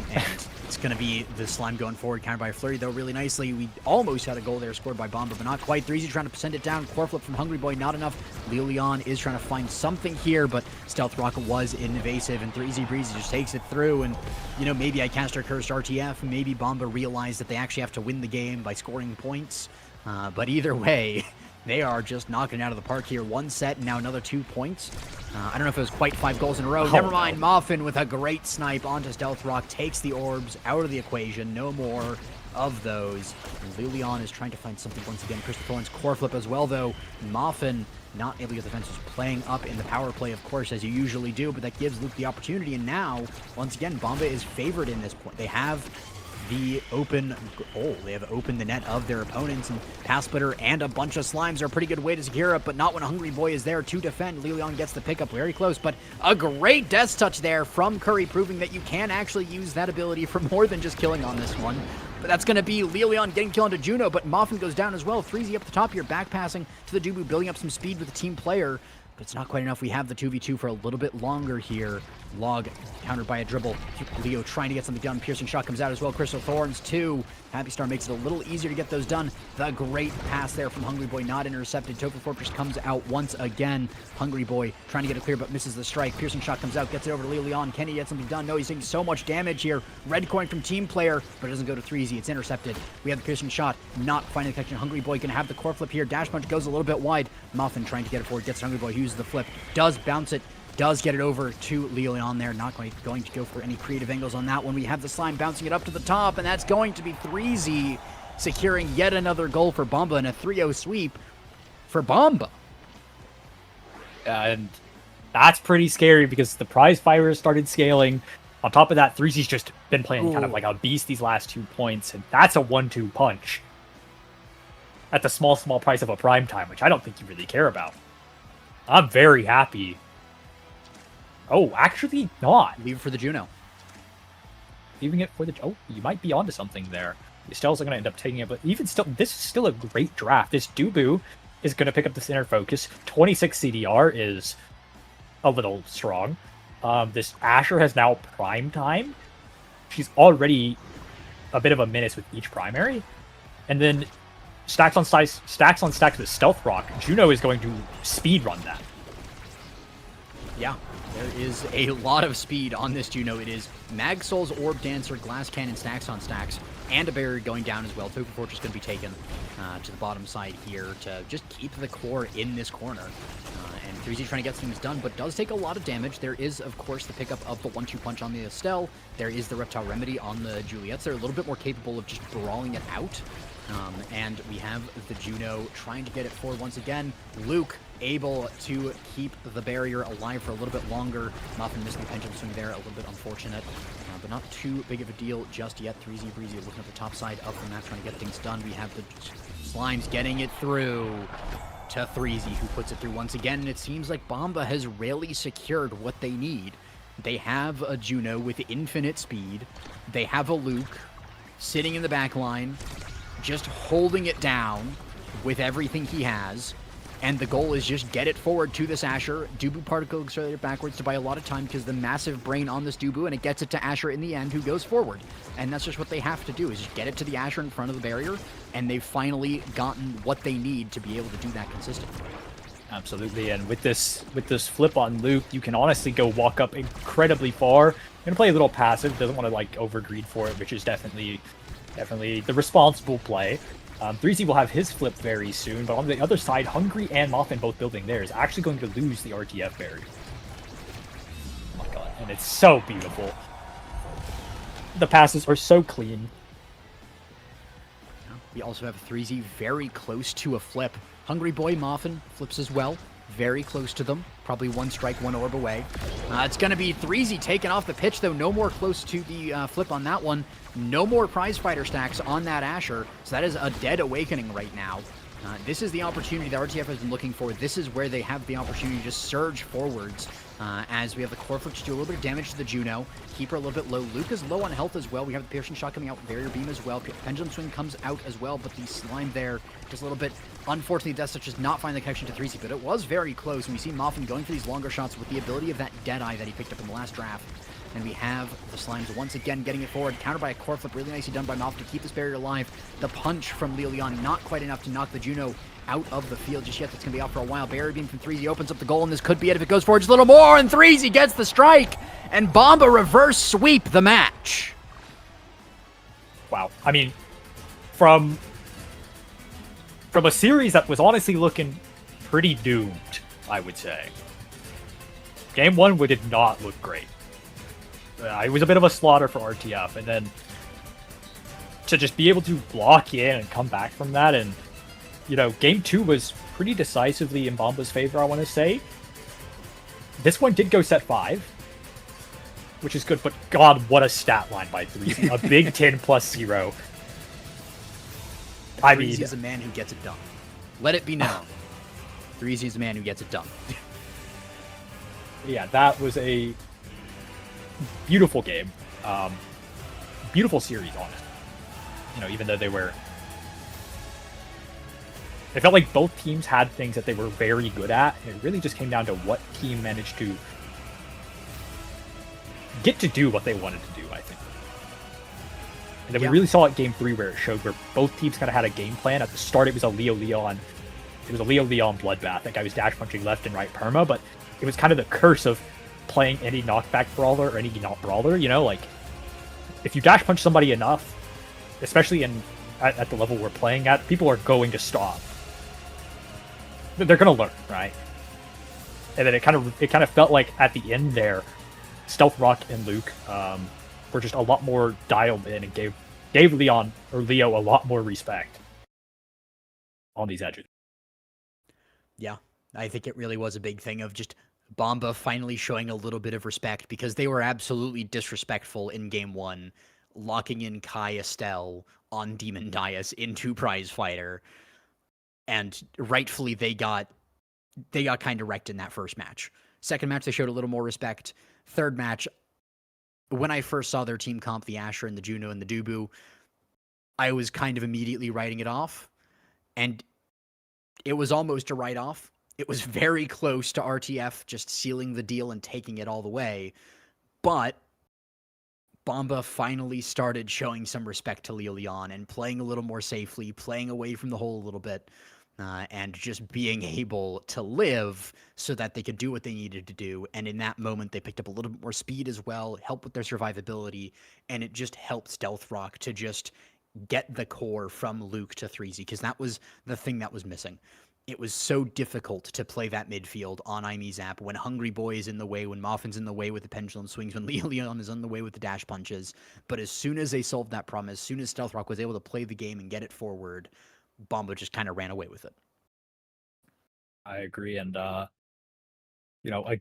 it's going to be the slime going forward, countered by a flurry, though, really nicely. We almost had a goal there scored by Bomba, but not quite. 3Z trying to send it down. Core flip from Hungry Boy, not enough. Leon is trying to find something here, but Stealth Rock was invasive, and 3Z Breezy just takes it through. And, you know, maybe I cast our cursed RTF. Maybe Bomba realized that they actually have to win the game by scoring points. But either way, they are just knocking it out of the park here. One set, and now another 2 points. I don't know if it was quite 5 goals in a row. Never mind. No. Moffin with a great snipe onto Stealth Rock. Takes the orbs out of the equation. No more of those. And Leon is trying to find something once again. Crystal Thorn's core flip as well, though. Moffin not able to get the fences, playing up in the power play, of course, as you usually do, but that gives Luke the opportunity. And now, once again, Bomba is favored in this point. They have the open goal. They have opened the net of their opponents, and Pass Splitter and a bunch of slimes are a pretty good way to secure it, but not when a Hungry Boy is there to defend. Leon gets the pickup very close, but a great death touch there from Curry, proving that you can actually use that ability for more than just killing on this one. But that's going to be Leon getting killed onto Juno, but Moffin goes down as well. 3Z up the top here, back passing to the Dubu, building up some speed with the team player. But it's not quite enough. We have the 2v2 for a little bit longer here. Log countered by a dribble. Leo trying to get something done. Piercing shot comes out as well. Crystal Thorns 2. Happy Star makes it a little easier to get those done. The great pass there from Hungry Boy, not intercepted. Tofu Fortress comes out once again. Hungry Boy trying to get it clear, but misses the strike. Piercing shot comes out, gets it over to Leon. Can he get something done? No, he's taking so much damage here. Red coin from team player, but it doesn't go to 3Z. It's intercepted. We have the piercing shot, not finding the connection. Hungry Boy gonna have the core flip here. Dash punch goes a little bit wide. Muffin trying to get it forward, gets Hungry Boy, uses the flip, does bounce it, does get it over to Leon there. Not going to go for any creative angles on that one. We have the slime bouncing it up to the top, and that's going to be 3Z securing yet another goal for Bomba and a 3-0 sweep for Bomba. And that's pretty scary because the prize fire started scaling. On top of that, 3Z's just been playing kind of like a beast these last 2 points, and that's a 1-2 punch at the small price of a prime time, which I don't think you really care about. I'm very happy. Oh, actually not. Leave it for the Juno. Leaving it for the... Oh, you might be onto something there. Estelle's going to end up taking it, but even still, this is still a great draft. This Dubu is going to pick up the center focus. 26 CDR is a little strong. This Asher has now prime time. she's already a bit of a menace with each primary. And then stacks on stacks with Stealth Rock, Juno is going to speed run that. Yeah, there is a lot of speed on this Juno. It is Mag Souls, Orb Dancer, Glass Cannon, stacks on stacks, and a barrier going down as well. Token Fortress going to be taken to the bottom side here to just keep the core in this corner. And 3Z trying to get things done, but does take a lot of damage. There is, of course, the pickup of the 1-2 punch on the Estelle. There is the Reptile Remedy on the Juliets. They're a little bit more capable of just brawling it out. And we have the Juno trying to get it forward once again. Luke able to keep the barrier alive for a little bit longer. Muffin missing the pendulum swing there, a little bit unfortunate. But not too big of a deal just yet. 3Z Breezy looking at the top side of the map, trying to get things done. We have the Slimes getting it through to 3Z, who puts it through once again. And it seems like Bomba has really secured what they need. They have a Juno with infinite speed. They have a Luke sitting in the back line, just holding it down with everything he has. And the goal is just get it forward to this Asher. Dubu Particle Accelerator backwards to buy a lot of time because the massive brain on this Dubu, and it gets it to Asher in the end, who goes forward. And that's just what they have to do, is just get it to the Asher in front of the barrier, and they've finally gotten what they need to be able to do that consistently. Absolutely, and with this flip on Luke, you can honestly go walk up incredibly far. Gonna play a little passive, doesn't want to like overgreed for it, which is definitely the responsible play. 3Z will have his flip very soon, but on the other side, Hungry and Muffin both building theirs, actually going to lose the RTF barrier. Oh my god, and it's so beautiful. The passes are so clean. We also have 3Z very close to a flip. Hungry Boy Muffin flips as well. Very close to them. Probably one strike, one orb away. It's going to be 3Z taken off the pitch, though. No more close to the flip on that one. No more prize fighter stacks on that Asher. So that is a dead awakening right now. This is the opportunity that RTF has been looking for. This is where they have the opportunity to just surge forwards. As we have the core flip to do a little bit of damage to the Juno. Keep her a little bit low. Luke is low on health as well. We have the piercing shot coming out. Barrier beam as well. Pendulum swing comes out as well, but the slime there just a little bit. Unfortunately, Death Touch does not find the connection to 3Z, but it was very close. And we see Muffin going for these longer shots with the ability of that Deadeye that he picked up in the last draft. And we have the Slimes once again getting it forward. Countered by a core flip. Really nicely done by Muffin to keep this barrier alive. The punch from Leon, not quite enough to knock the Juno out of the field just yet. That's going to be out for a while. Barrier beam from 3Z opens up the goal, and this could be it if it goes forward just a little more. And 3Z gets the strike. And Bomba reverse sweep the match. Wow. I mean, from a series that was honestly looking pretty doomed, I would say. Game 1 did not look great. It was a bit of a slaughter for RTF, and then to just be able to block in and come back from that, and you know, Game 2 was pretty decisively in Bomba's favor, I want to say. This one did go set 5, which is good, but god, what a stat line by 3Z. A big 10 plus 0. I mean, 3Z is a man who gets it done. Let it be known. 3Z is a man who gets it done. Yeah, that was a beautiful game. Beautiful series, honestly. You know, even though it felt like both teams had things that they were very good at. And it really just came down to what team managed to get to do what they wanted to do, I think. And then we really saw it Game 3 where it showed where both teams kind of had a game plan. At the start, it was a Leon bloodbath. That guy was dash punching left and right perma, but it was kind of the curse of playing any knockback brawler or any not brawler, you know, like if you dash punch somebody enough, especially at the level we're playing at, people are going to stop. They're going to learn, right? And then it kind of felt like at the end there, Stealth Rock and Luke were just a lot more dialed in and gave Leon or Leo a lot more respect on these edges. Yeah, I think it really was a big thing of just Bomba finally showing a little bit of respect, because they were absolutely disrespectful in Game 1, locking in Kai Estelle on Demon Dias into Prize Fighter, and rightfully they got kind of wrecked in that first match. Second match, they showed a little more respect. Third match, when I first saw their team comp, the Asher and the Juno and the Dubu, I was kind of immediately writing it off, and it was almost a write-off. It was very close to RTF just sealing the deal and taking it all the way. But Bomba finally started showing some respect to Leon and playing a little more safely, playing away from the hole a little bit, and just being able to live so that they could do what they needed to do. And in that moment, they picked up a little bit more speed as well, helped with their survivability, and it just helped Stealth Rock to just get the core from Luke to 3Z, because that was the thing that was missing. It was so difficult to play that midfield on Zap when Hungry Boy is in the way, when Moffin's in the way with the pendulum swings, when Leon is in the way with the dash punches. But as soon as they solved that problem, as soon as Stealth Rock was able to play the game and get it forward, Bomba just kind of ran away with it. I agree, and a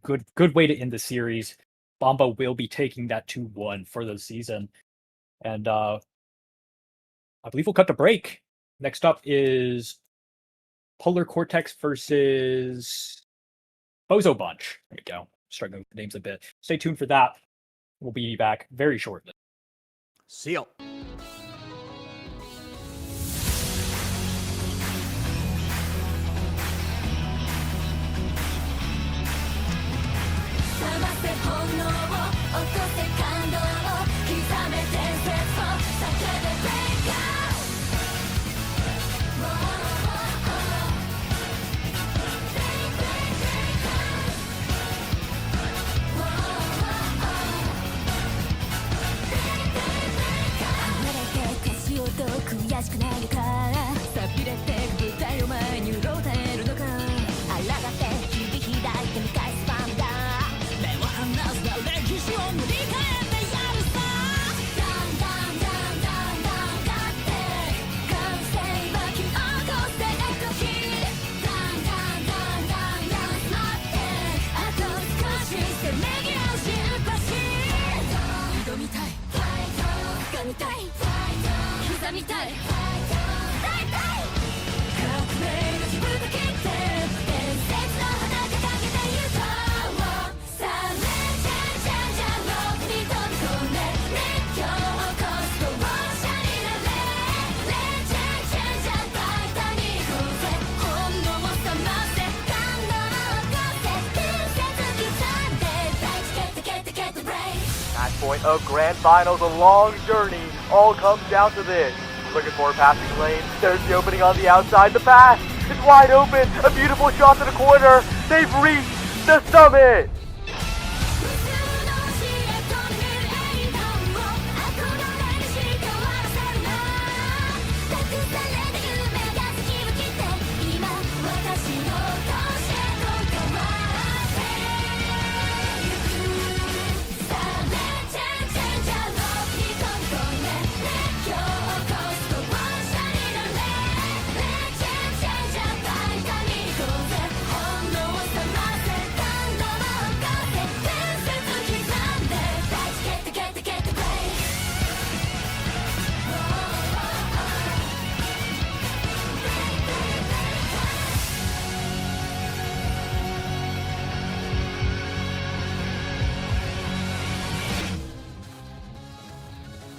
good way to end the series. Bomba will be taking that 2-1 for the season, and I believe we'll cut the break. Next up is Polar Cortex versus Bozo Bunch. There we go. Struggling with the names a bit. Stay tuned for that. We'll be back very shortly. See ya. Point of grand finals, a long journey, all comes down to this. Looking for a passing lane, there's the opening on the outside, the pass, it's wide open, a beautiful shot to the corner, they've reached the summit!